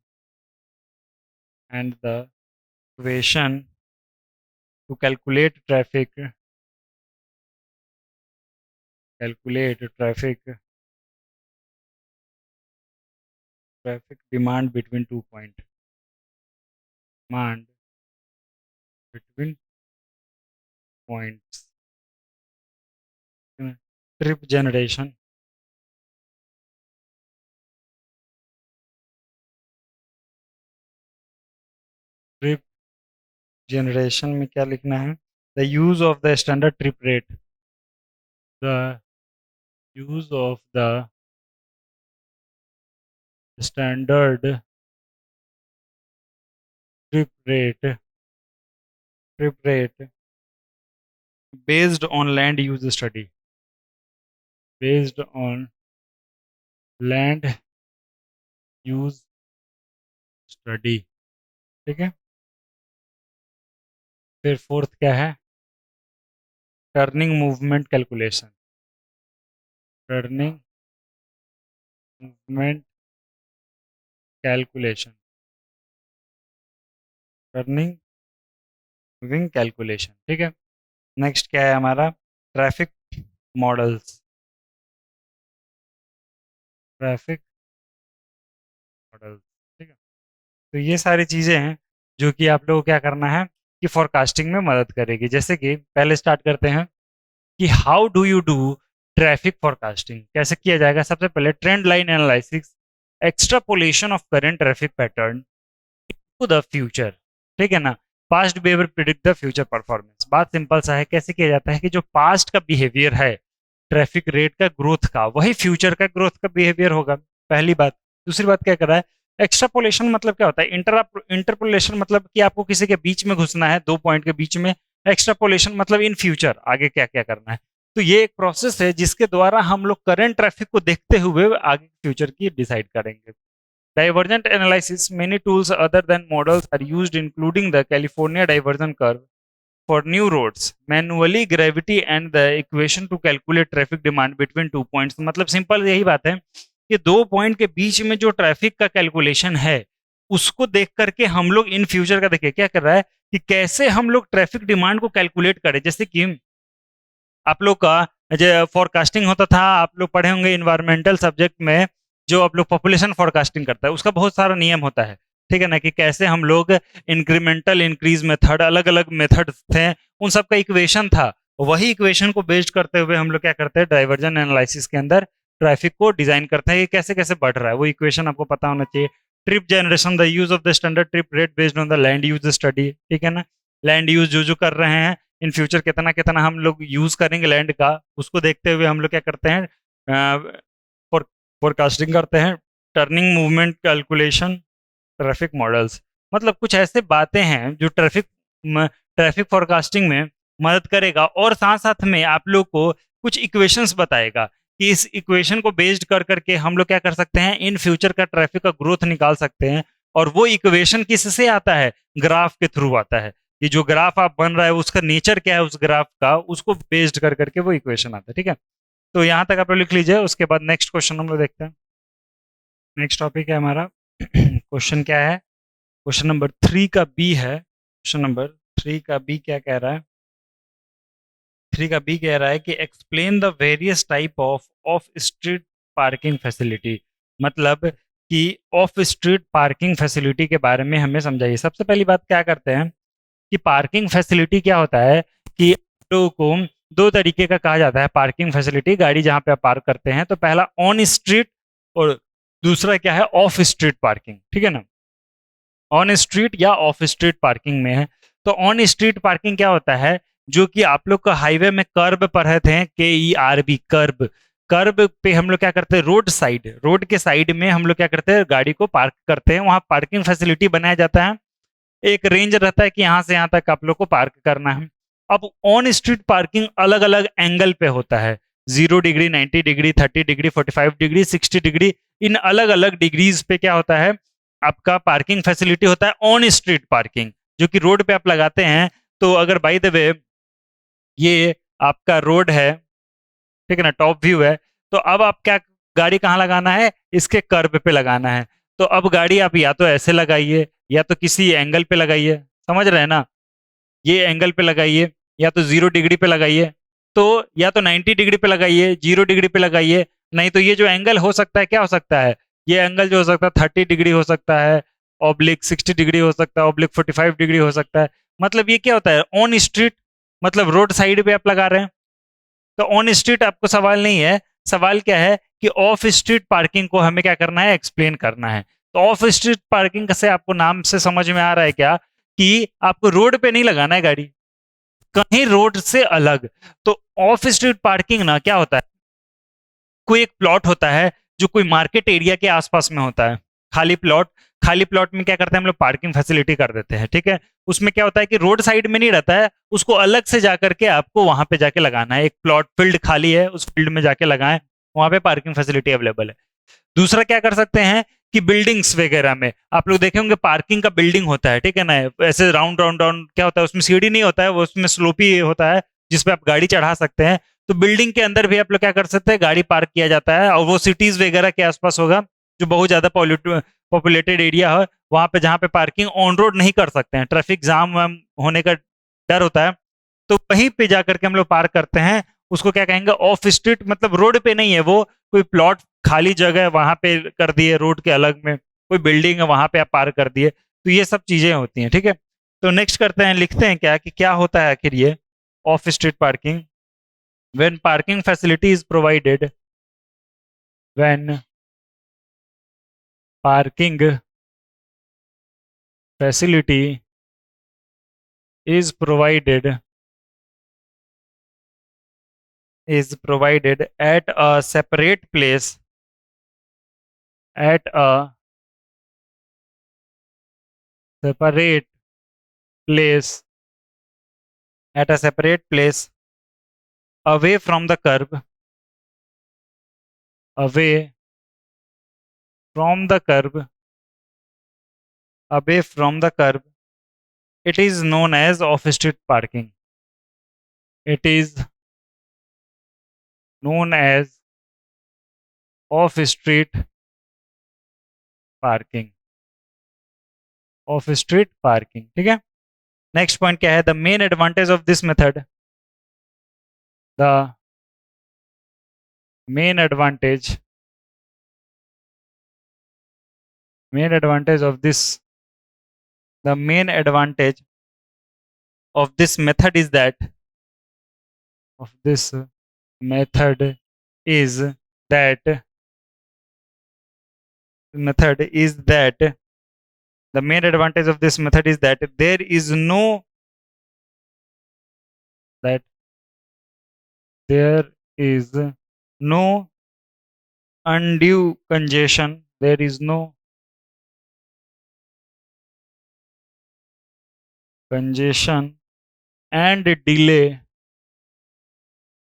to calculate traffic demand between 2 point demand between points, trip generation में क्या लिखना है, the use of the standard trip rate the use of the standard trip rate based on land use study based on land use study, ठीक है। फिर fourth क्या है, turning movement calculation turning movement calculation turning moving calculation, ठीक है। Next क्या है हमारा, ट्रैफिक मॉडल्स ठीक है। तो ये सारी चीज़ें हैं जो कि आप लोगों को क्या करना है कि फोरकास्टिंग में मदद करेगी। जैसे कि पहले स्टार्ट करते हैं कि how do you do traffic forecasting, कैसे किया जाएगा। सबसे पहले trend line analysis, extrapolation of current traffic pattern to the future, ठीक है ना। Past behaviour predict the future performance. बात सिंपल सा है, कैसे किया जाता है कि जो पास्ट का बिहेवियर है ट्रैफिक रेट का ग्रोथ का, वही फ्यूचर का ग्रोथ का बिहेवियर होगा, पहली बात। दूसरी बात क्या कर रहा है, एक्स्ट्रापोलेशन मतलब क्या होता है, इंटरपोलेशन मतलब कि आपको किसी के बीच में घुसना है, 2 पॉइंट के बीच में। एक्स्ट्रापोलेशन मतलब इन फ्यूचर आगे क्या क्या करना है। तो ये एक प्रोसेस है जिसके द्वारा हम लोग करंट ट्रैफिक को देखते हुए आगे फ्यूचर की डिसाइड करेंगे। Divergent analysis, many tools other than models are used, including the California diversion curve for new roads, manually gravity and the equation to calculate traffic demand between 2 points। मतलब simple यही बात है कि 2 point के बीच में जो traffic का calculation है उसको देख करके हम लोग इन फ्यूचर का देखिए क्या कर रहा है कि कैसे हम लोग ट्रैफिक डिमांड को कैलकुलेट करें। जैसे कि आप लोग का जो फोरकास्टिंग होता था, आप लोग पढ़े होंगे इन्वायरमेंटल सब्जेक्ट में, जो आप लोग पॉपुलेशन फोरकास्टिंग करता है उसका बहुत सारा नियम होता है, ठीक है ना, कि कैसे हम लोग इंक्रीमेंटल इंक्रीज मेथड, अलग अलग मेथड थे, उन सब का इक्वेशन था। वही इक्वेशन को बेस्ड करते हुए हम लोग क्या करते हैं, डाइवर्जन एनालिसिस के अंदर ट्रैफिक को डिजाइन करते हैं, ये कैसे कैसे बढ़ रहा है वो इक्वेशन आपको पता होना चाहिए। Trip generation, the use of the standard trip rate based on the land use study, ठीक है ना। लैंड यूज जो जो कर रहे हैं इन फ्यूचर कितना कितना हम लोग यूज करेंगे लैंड का, उसको देखते हुए हम लोग क्या करते हैं, फोरकास्टिंग करते हैं। Turning movement calculation, traffic models, मतलब कुछ ऐसे बातें हैं जो ट्रैफिक फोरकास्टिंग में मदद करेगा, और साथ साथ में आप लोग को कुछ इक्वेशंस बताएगा कि इस इक्वेशन को बेस्ड कर करके हम लोग क्या कर सकते हैं, इन फ्यूचर का ट्रैफिक का ग्रोथ निकाल सकते हैं। और वो इक्वेशन किससे आता है, ग्राफ के थ्रू आता है, कि जो ग्राफ आप बन रहा है उसका नेचर क्या है उस ग्राफ का, उसको बेस्ड कर करके वो इक्वेशन आता है, ठीक है। तो यहाँ तक आप लोग लिख लीजिए, उसके बाद नेक्स्ट क्वेश्चन हम लोग देखते हैं। नेक्स्ट टॉपिक है हमारा क्वेश्चन क्या है, क्वेश्चन नंबर 3 का बी है। क्वेश्चन नंबर 3 का बी क्या कह रहा है, 3 का बी कह रहा है कि explain the various type of of street parking facility. मतलब कि ऑफ स्ट्रीट पार्किंग फैसिलिटी के बारे में हमें समझाइए। सबसे पहली बात क्या करते हैं कि पार्किंग फैसिलिटी क्या होता है कि लोगों को दो तरीके का कहा जाता है पार्किंग फैसिलिटी, गाड़ी जहां पे आप पार्क करते हैं। तो पहला ऑन स्ट्रीट और दूसरा क्या है, ऑफ स्ट्रीट पार्किंग, ठीक है ना। ऑन स्ट्रीट या ऑफ स्ट्रीट पार्किंग में है। तो ऑन स्ट्रीट पार्किंग क्या होता है, जो कि आप लोग का हाईवे में कर्ब पर रहते हैं, KERB, कर्ब। कर्ब पे हम लोग क्या करते हैं, रोड साइड, रोड के साइड में हम लोग क्या करते हैं, गाड़ी को पार्क करते हैं। वहां पार्किंग फैसिलिटी बनाया जाता है, एक रेंज रहता है कि यहाँ से यहाँ तक आप लोग को पार्क करना है। अब ऑन स्ट्रीट पार्किंग अलग अलग एंगल पे होता है, 0 degree, 90 degree, 30 degree, 45 degree, 60 degree. इन अलग अलग डिग्रीज पे क्या होता है, आपका पार्किंग फैसिलिटी होता है ऑन स्ट्रीट पार्किंग, जो कि रोड पे आप लगाते हैं। तो अगर बाय द वे ये आपका रोड है, ठीक है ना, टॉप व्यू है, तो अब आप क्या, गाड़ी कहाँ लगाना है, इसके कर्ब पे लगाना है। तो अब गाड़ी आप या तो ऐसे लगाइए या तो किसी एंगल पे लगाइए, समझ रहे हैं ना, ये एंगल पे लगाइए या तो 0 डिग्री पे लगाइए, तो या तो 90 डिग्री पे लगाइए, 0 डिग्री पे लगाइए। नहीं तो ये जो एंगल हो सकता है, क्या हो सकता है, ये एंगल जो हो सकता है 30 डिग्री हो सकता है, ऑब्लिक 60 डिग्री हो सकता है, ऑब्लिक 45 डिग्री हो सकता है। मतलब ये क्या होता है, ऑन स्ट्रीट मतलब रोड साइड पे आप लगा रहे हैं। तो ऑन स्ट्रीट आपको सवाल नहीं है, सवाल क्या है कि ऑफ स्ट्रीट पार्किंग को हमें क्या करना है, एक्सप्लेन करना है। तो ऑफ स्ट्रीट पार्किंग से आपको नाम से समझ में आ रहा है क्या, कि आपको रोड पे नहीं लगाना है गाड़ी, कहीं रोड से अलग। तो ऑफ स्ट्रीट पार्किंग ना क्या होता है, कोई एक प्लॉट होता है जो कोई मार्केट एरिया के आसपास में होता है, खाली प्लॉट। खाली प्लॉट में क्या करते हैं हम लोग, पार्किंग फैसिलिटी कर देते हैं, ठीक है। उसमें क्या होता है कि रोड साइड में नहीं रहता है, उसको अलग से जाकर के आपको वहां पे जाके लगाना है। एक प्लॉट फील्ड खाली है, उस फील्ड में जाके लगाएं, वहां पे पार्किंग फैसिलिटी अवेलेबल है। दूसरा क्या कर सकते हैं कि बिल्डिंग्स वगैरह में आप लोग देखे होंगे पार्किंग का बिल्डिंग होता है, ठीक है ना, ऐसे राउंड राउंड राउंड क्या होता है, उसमें सीढ़ी नहीं होता है, वो उसमें स्लोपी होता है जिसपे आप गाड़ी चढ़ा सकते हैं। तो बिल्डिंग के अंदर भी आप लोग क्या कर सकते हैं, गाड़ी पार्क किया जाता है। और वो सिटीज वगैरह के आसपास होगा जो बहुत ज्यादा पॉपुलेटेड एरिया है, वहां पे जहाँ पे पार्किंग ऑन रोड नहीं कर सकते हैं, ट्रैफिक जाम वाम होने का डर होता है, तो वहीं पे जाकर के हम लोग पार्क करते हैं। उसको क्या कहेंगे, ऑफ स्ट्रीट, मतलब रोड पे नहीं है वो, कोई प्लॉट खाली जगह है वहां पे कर दिए, रोड के अलग में कोई बिल्डिंग है वहां पे आप पार्क कर दिए। तो ये सब चीजें होती हैं, ठीक है। तो नेक्स्ट करते हैं, लिखते हैं क्या कि क्या होता है आखिर ये of street parking. When parking facility is provided, when parking facility is provided at a separate place, at a separate place, at a separate place, away from the curb, away from the curb, away from the curb, it is known as off street parking. It is known as off street parking, off street parking, ठीक है। Next point क्या है, the main advantage of this method, the main advantage, main advantage of this, the main advantage of this method is that, of this method is that, method is that, the main advantage of this method is that there is no, that there is no undue congestion, there is no congestion and delay,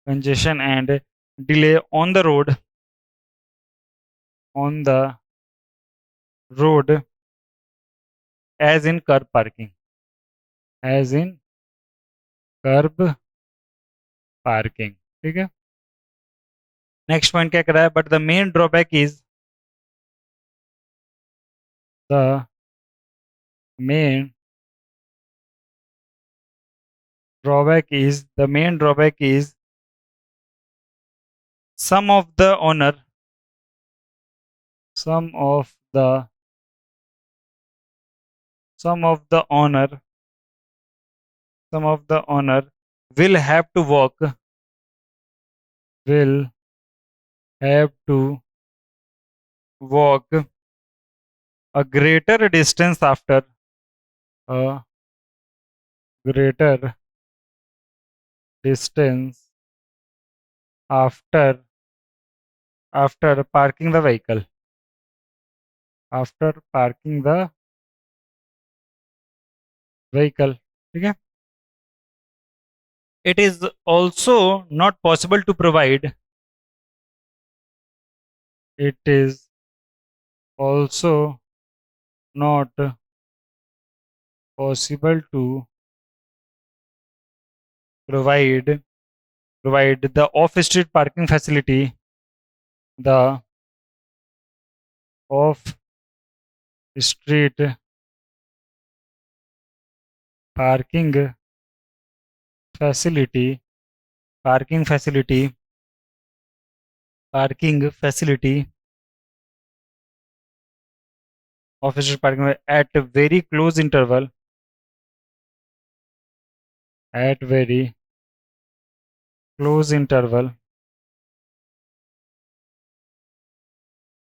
congestion and delay on the road, on the road, as in curb parking, as in curb parking, ठीक है। Next point क्या कर रहा है, but the main drawback is the main drawback is some of the owner some of the some of the owner some of the owner will have to will have to walk a greater distance a greater distance after parking the vehicle after parking the vehicle, ठीक है. It is also not possible to provide it is also not possible to provide the off-street parking facility the off-street parking facility parking facility parking facility off-street parking at very close interval at very close interval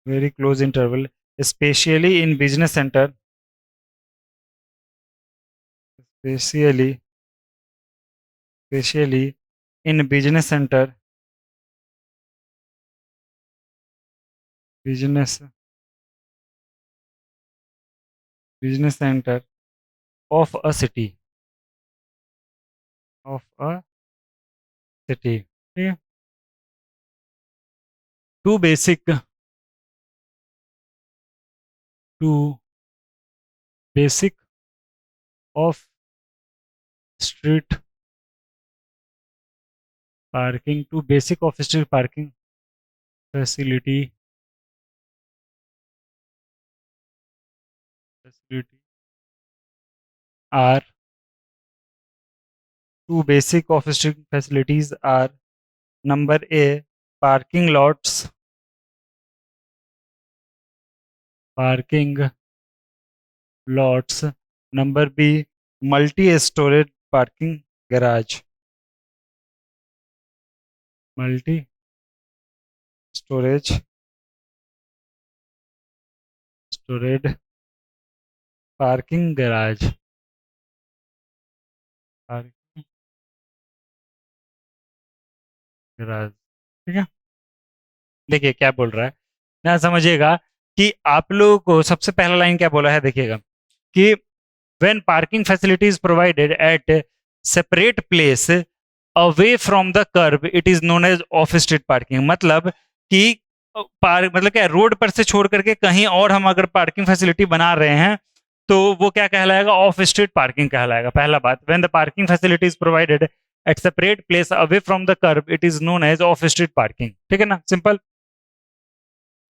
very close interval especially in business center especially in business center business business center of a city of a city, ठीक है. two basic of street two basic of street parking facility are two basic of street facilities are number A parking lots number B multi-storage parking garage multi-storage parking garage ठीक है. देखिए क्या बोल रहा है ना, समझिएगा कि आप लोगों को सबसे पहला लाइन क्या बोला है, देखिएगा कि when parking facility is provided at separate place away from the curb it is known as off street parking. मतलब कि मतलब क्या, रोड पर से छोड़ करके कहीं और हम अगर पार्किंग फैसिलिटी बना रहे हैं तो वो क्या कहलाएगा, ऑफ स्ट्रीट पार्किंग कहलाएगा. पहला बात, when the parking facility is provided at separate place away from the kerb it is known as off street parking. ठीक है ना, सिंपल,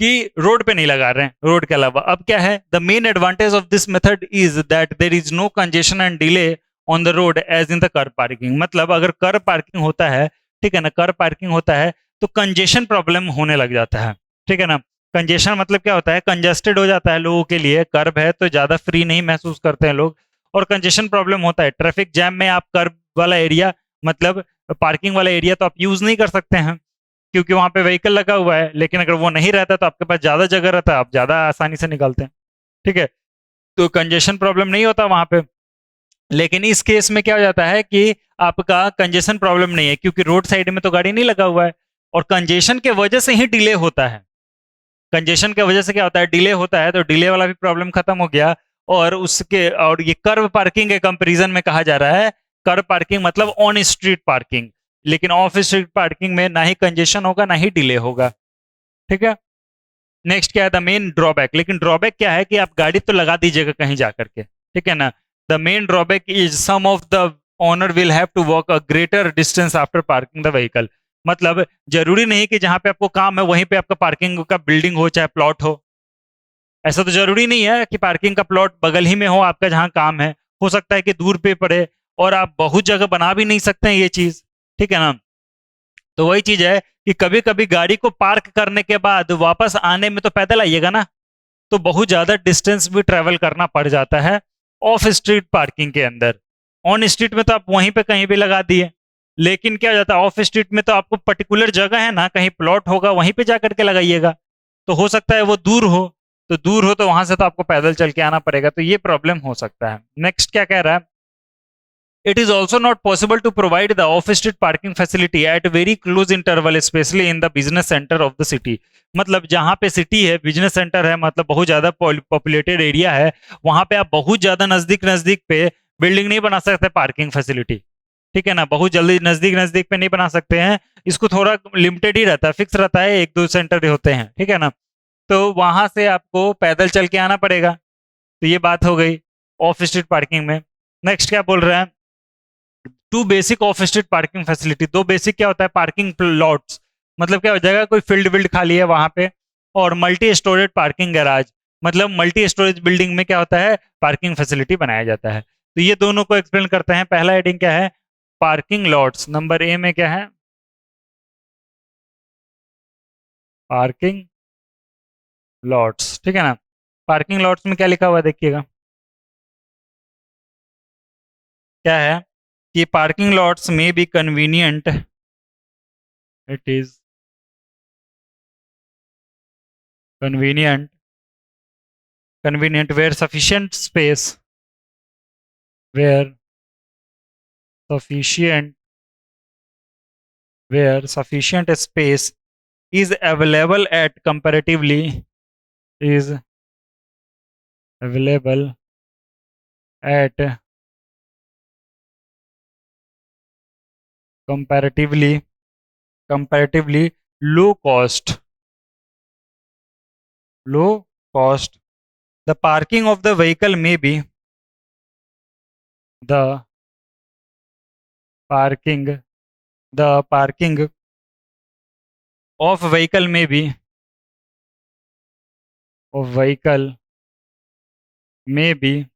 कि रोड पे नहीं लगा रहे हैं, रोड के अलावा. अब क्या है, the main advantage of this method is that there is no congestion and delay on the road as in the car parking. मतलब अगर कर पार्किंग होता है, ठीक है ना, कर पार्किंग होता है तो कंजेशन प्रॉब्लम होने लग जाता है. ठीक है ना, कंजेशन मतलब क्या होता है, कंजस्टेड हो जाता है लोगों के लिए. कर्ब है तो ज्यादा फ्री नहीं महसूस करते हैं लोग, और कंजेशन प्रॉब्लम होता है. ट्रैफिक जैम में आप कर्ब वाला एरिया, मतलब पार्किंग वाला एरिया तो आप यूज नहीं कर सकते हैं क्योंकि वहां पे व्हीकल लगा हुआ है. लेकिन अगर वो नहीं रहता तो आपके पास ज्यादा जगह रहता है, आप ज्यादा आसानी से निकलते हैं. ठीक है, तो कंजेशन प्रॉब्लम नहीं होता वहां पे. लेकिन इस केस में क्या हो जाता है कि आपका कंजेशन प्रॉब्लम नहीं है क्योंकि रोड साइड में तो गाड़ी नहीं लगा हुआ है, और कंजेशन के वजह से ही डिले होता है. कंजेशन के वजह से क्या होता है, डिले होता है, तो डिले वाला भी प्रॉब्लम खत्म हो गया. और ये कर्व पार्किंग के कंपैरिजन में कहा जा रहा है, कर्व पार्किंग मतलब ऑन स्ट्रीट पार्किंग, लेकिन ऑफ स्ट्रीट पार्किंग में ना ही कंजेशन होगा ना ही डिले होगा. ठीक है, नेक्स्ट क्या है, द मेन ड्रॉबैक. लेकिन ड्रॉबैक क्या है कि आप गाड़ी तो लगा दीजिएगा कहीं जाकर के, ठीक है ना. The main drawback is some of the owner will have to walk a greater distance after parking the vehicle. मतलब जरूरी नहीं कि जहां पे आपको काम है वहीं पे आपका पार्किंग का बिल्डिंग हो चाहे प्लॉट हो। ऐसा तो जरूरी नहीं है कि पार्किंग का प्लॉट बगल ही में हो आपका जहां काम है। हो सकता है कि दूर पे पड़े और आप बहुत जगह बना भी नहीं सकते हैं ये चीज। ठीक है ना। तो वही चीज है कि कभी कभी गाड़ी को पार्क करने के बाद वापस आने में तो पैदल आइएगा ना, तो बहुत ज्यादा डिस्टेंस भी ट्रेवल करना पड़ जाता है ऑफ स्ट्रीट पार्किंग के अंदर। ऑन स्ट्रीट में तो आप वहीं पे कहीं भी लगा दिए, लेकिन क्या हो जाता है ऑफ स्ट्रीट में तो आपको पर्टिकुलर जगह है ना, कहीं प्लॉट होगा वहीं पे जा करके लगाइएगा। तो हो सकता है वो दूर हो, तो दूर हो तो वहां से तो आपको पैदल चल के आना पड़ेगा, तो ये प्रॉब्लम हो सकता है। नेक्स्ट क्या कह रहा है, it is also not possible to provide the off-street parking facility at very close interval, especially in the business center of the city। मतलब जहां पे सिटी है, बिजनेस सेंटर है, मतलब बहुत ज्यादा पॉपुलेटेड एरिया है, वहां पे आप बहुत ज्यादा नजदीक नजदीक पे बिल्डिंग नहीं बना सकते पार्किंग फैसिलिटी। ठीक है ना, बहुत जल्दी नजदीक नजदीक पे नहीं बना सकते हैं। इसको थोड़ा लिमिटेड ही रहता है, फिक्स रहता है, एक दो सेंटर होते हैं। ठीक है ना। तो वहां से आपको पैदल चल के आना पड़ेगा। तो ये बात हो गई ऑफ स्ट्रीट पार्किंग में। नेक्स्ट क्या बोल रहे हैं, two basic off street parking facility. दो बेसिक क्या होता है, पार्किंग लॉट्स, मतलब क्या हो जाएगा, कोई फील्ड विल्ड खाली है वहां पे। और मल्टी स्टोरेज पार्किंग गैराज, मतलब मल्टी स्टोरेज बिल्डिंग में क्या होता है, पार्किंग फैसिलिटी बनाया जाता है। तो ये दोनों को एक्सप्लेन करते हैं। पहला हेडिंग क्या है, पार्किंग लॉट्स। नंबर ए में क्या है, पार्किंग लॉट्स। ठीक है ना। पार्किंग लॉट्स में क्या लिखा हुआ है देखिएगा, क्या है कि पार्किंग लॉट्स में be convenient, it is convenient convenient where sufficient space, where sufficient where sufficient space is available at comparatively, is available at comparatively low cost, low cost. The parking of the vehicle may be, the parking the parking of vehicle may be, of vehicle may be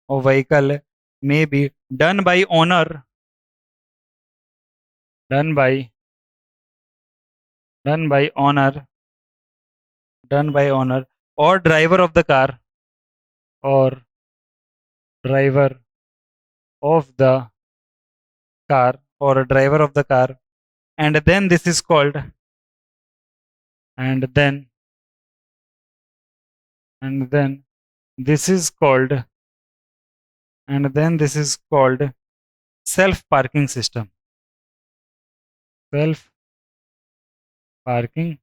of vehicle may be done by owner, done by done by owner done by owner or driver of the car, or driver of the or a driver of the car, and then this is called, and then and then this is called and then this is called self parking system, self parking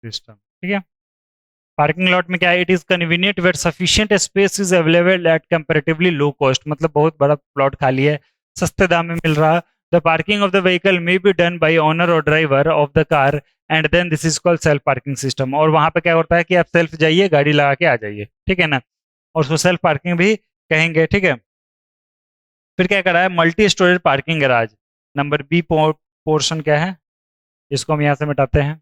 system. ठीक है। Parking lot में क्या है, it is convenient where sufficient space is available at comparatively low cost, मतलब बहुत बड़ा plot खाली है, सस्ते दाम में मिल रहा है। The parking of the vehicle may be done by owner और driver of the car, and then this is called self parking system. और वहां पे क्या होता है कि आप सेल्फ जाइए, गाड़ी लगा के आ जाइए। ठीक है ना। और उसको सेल्फ पार्किंग भी कहेंगे। ठीक है। फिर क्या करा है, multi storage parking garage. Number B portion क्या है, इसको हम यहाँ से मिटाते हैं।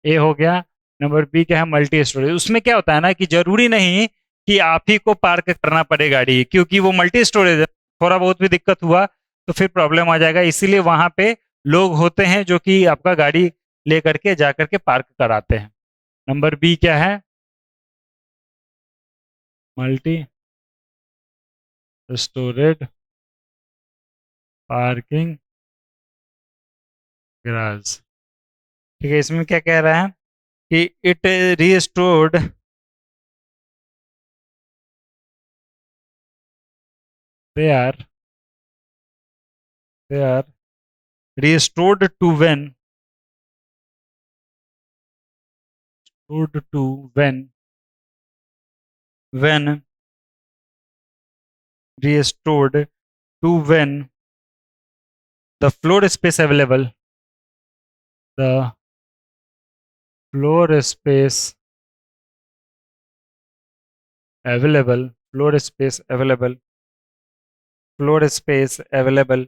ए हो गया। नंबर बी क्या है, मल्टी स्टोरेज। उसमें क्या होता है ना कि जरूरी नहीं कि आप ही को पार्क करना पड़े गाड़ी, क्योंकि वो मल्टी स्टोरेज है, थोड़ा बहुत भी दिक्कत हुआ तो फिर प्रॉब्लम आ जाएगा। इसीलिए वहां पे लोग होते हैं जो कि आपका गाड़ी लेकर के जा करके पार्क कराते हैं। नंबर बी क्या है, मल्टी स्टोरेज पार्किंग गैराज। ठीक है। इसमें क्या कह रहा है कि it restored they are they are restored to when restored to when the floor space available, the floor space floor space available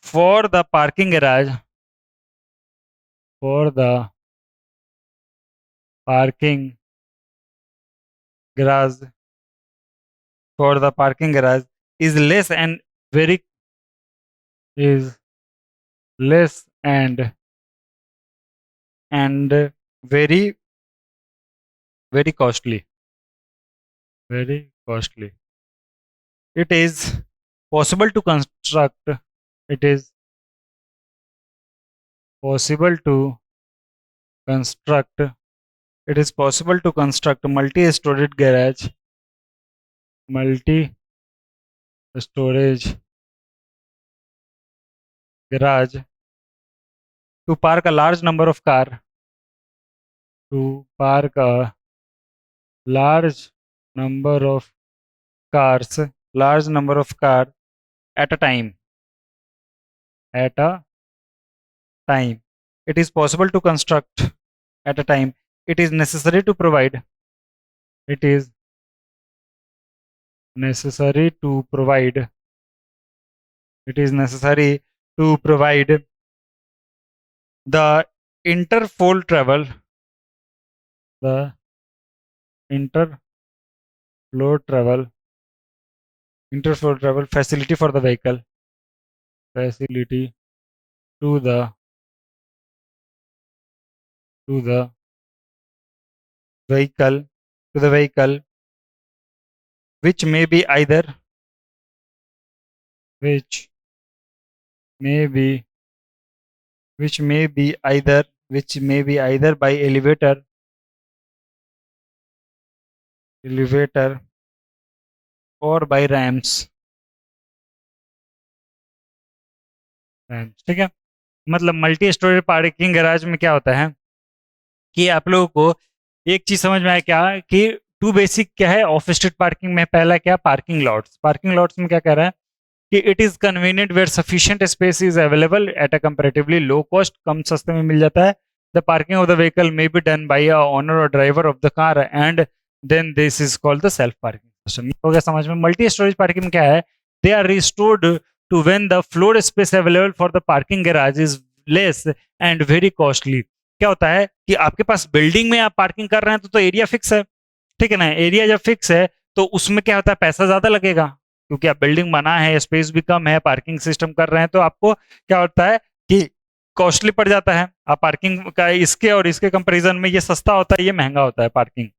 for the parking garage, for the parking garage, for the parking garage is less and very is less and very very costly, very costly. It is possible to construct, it is possible to construct, it is possible to construct multi-storage garage, multi-storage garage to park a large number of car, to park a large number of cars, large number of car at a time, at a time. It is possible to construct at a time. It is necessary to provide, it is necessary to provide, it is necessary to provide the interflow travel, the interflow travel, interflow travel facility for the vehicle, facility to the vehicle, to the vehicle, which may be either, which may be, which may be either, which may be either by elevator, elevator or by ramps, ramps. ठीक है, मतलब multi storage parking garage में क्या होता है कि आप लोगों को एक चीज समझ में आया क्या कि टू बेसिक क्या है ऑफ स्ट्रीट पार्किंग में, पहला क्या पार्किंग लॉट्स, पार्किंग लॉट्स में क्या कह रहा है कि it is convenient where sufficient space is available at a comparatively low cost, कम सस्ते में मिल जाता है. The parking of the vehicle may be done by a owner और driver of the car and then this is called the self parking system. हो गया समझ में. मल्टी स्टोरेज पार्किंग में क्या है, they are restored to when the floor space available for the parking garage is less and very costly. क्या होता है कि आपके पास बिल्डिंग में आप पार्किंग कर रहे हैं तो एरिया फिक्स है, ठीक है ना. एरिया जब फिक्स है तो उसमें क्या होता है, पैसा ज्यादा लगेगा क्योंकि आप बिल्डिंग बना है, स्पेस भी कम है, पार्किंग सिस्टम कर रहे हैं, तो आपको क्या होता है कि कॉस्टली पड़ जाता है. आप पार्किंग का इसके और इसके कंपैरिजन में ये सस्ता होता है, ये महंगा होता है parking.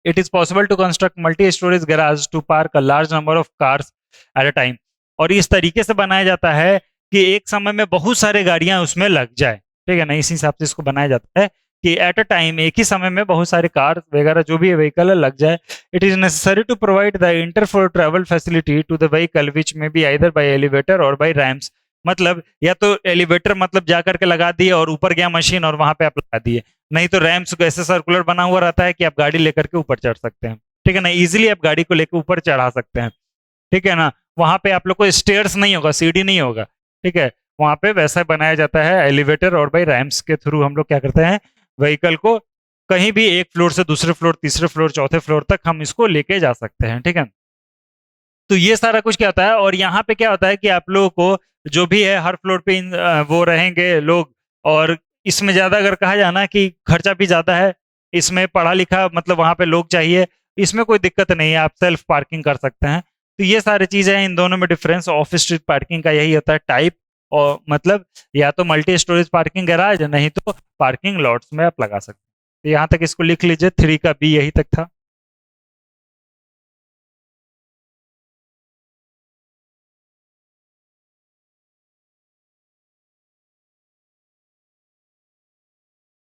It is possible to construct multi storage garage to park a large number of cars at a time. और इस तरीके से बनाया जाता है कि एक समय में बहुत सारे गाड़ियां उसमें लग जाए, ठीक है ना. इस हिसाब से इसको बनाया जाता है कि एट अ टाइम एक ही समय में बहुत सारे कार वगैरह जो भी व्हीकल है लग जाए. It is necessary to provide the interflow travel facility to the vehicle which may be either by elevator और बाय रैम्प्स. मतलब या तो एलिवेटर मतलब जा करके लगा दिए और ऊपर गया मशीन और वहां पे आप लगा दिए, नहीं तो रैम्प्स ऐसे सर्कुलर बना हुआ रहता है कि आप गाड़ी लेकर के ऊपर चढ़ सकते हैं, ठीक है ना. इजीली आप गाड़ी को लेकर ऊपर चढ़ा सकते हैं, ठीक है ना. वहां पे आप लोग को स्टेयर्स नहीं होगा, सीढ़ी नहीं होगा, ठीक है. वहां पे वैसा बनाया जाता है एलिवेटर और बाई रैम्प्स के थ्रू हम लोग क्या करते हैं, व्हीकल को कहीं भी एक फ्लोर से दूसरे फ्लोर, तीसरे फ्लोर, चौथे फ्लोर तक हम इसको लेके जा सकते हैं, ठीक है. तो ये सारा कुछ क्या होता है. और यहाँ पे क्या होता है कि आप लोगों को जो भी है हर फ्लोर पे वो रहेंगे लोग. और इसमें ज्यादा अगर कहा जाए ना कि खर्चा भी ज्यादा है, इसमें पढ़ा लिखा मतलब वहां पे लोग चाहिए, इसमें कोई दिक्कत नहीं है, आप सेल्फ पार्किंग कर सकते हैं. तो ये सारी चीजें हैं, इन दोनों में डिफरेंस ऑफ स्ट्रीट पार्किंग का यही होता है टाइप. और मतलब या तो मल्टी स्टोरेज पार्किंग गैराज, नहीं तो पार्किंग लॉट्स में आप लगा सकते हैं. तो यहाँ तक इसको लिख लीजिए, 3 का बी यही तक था.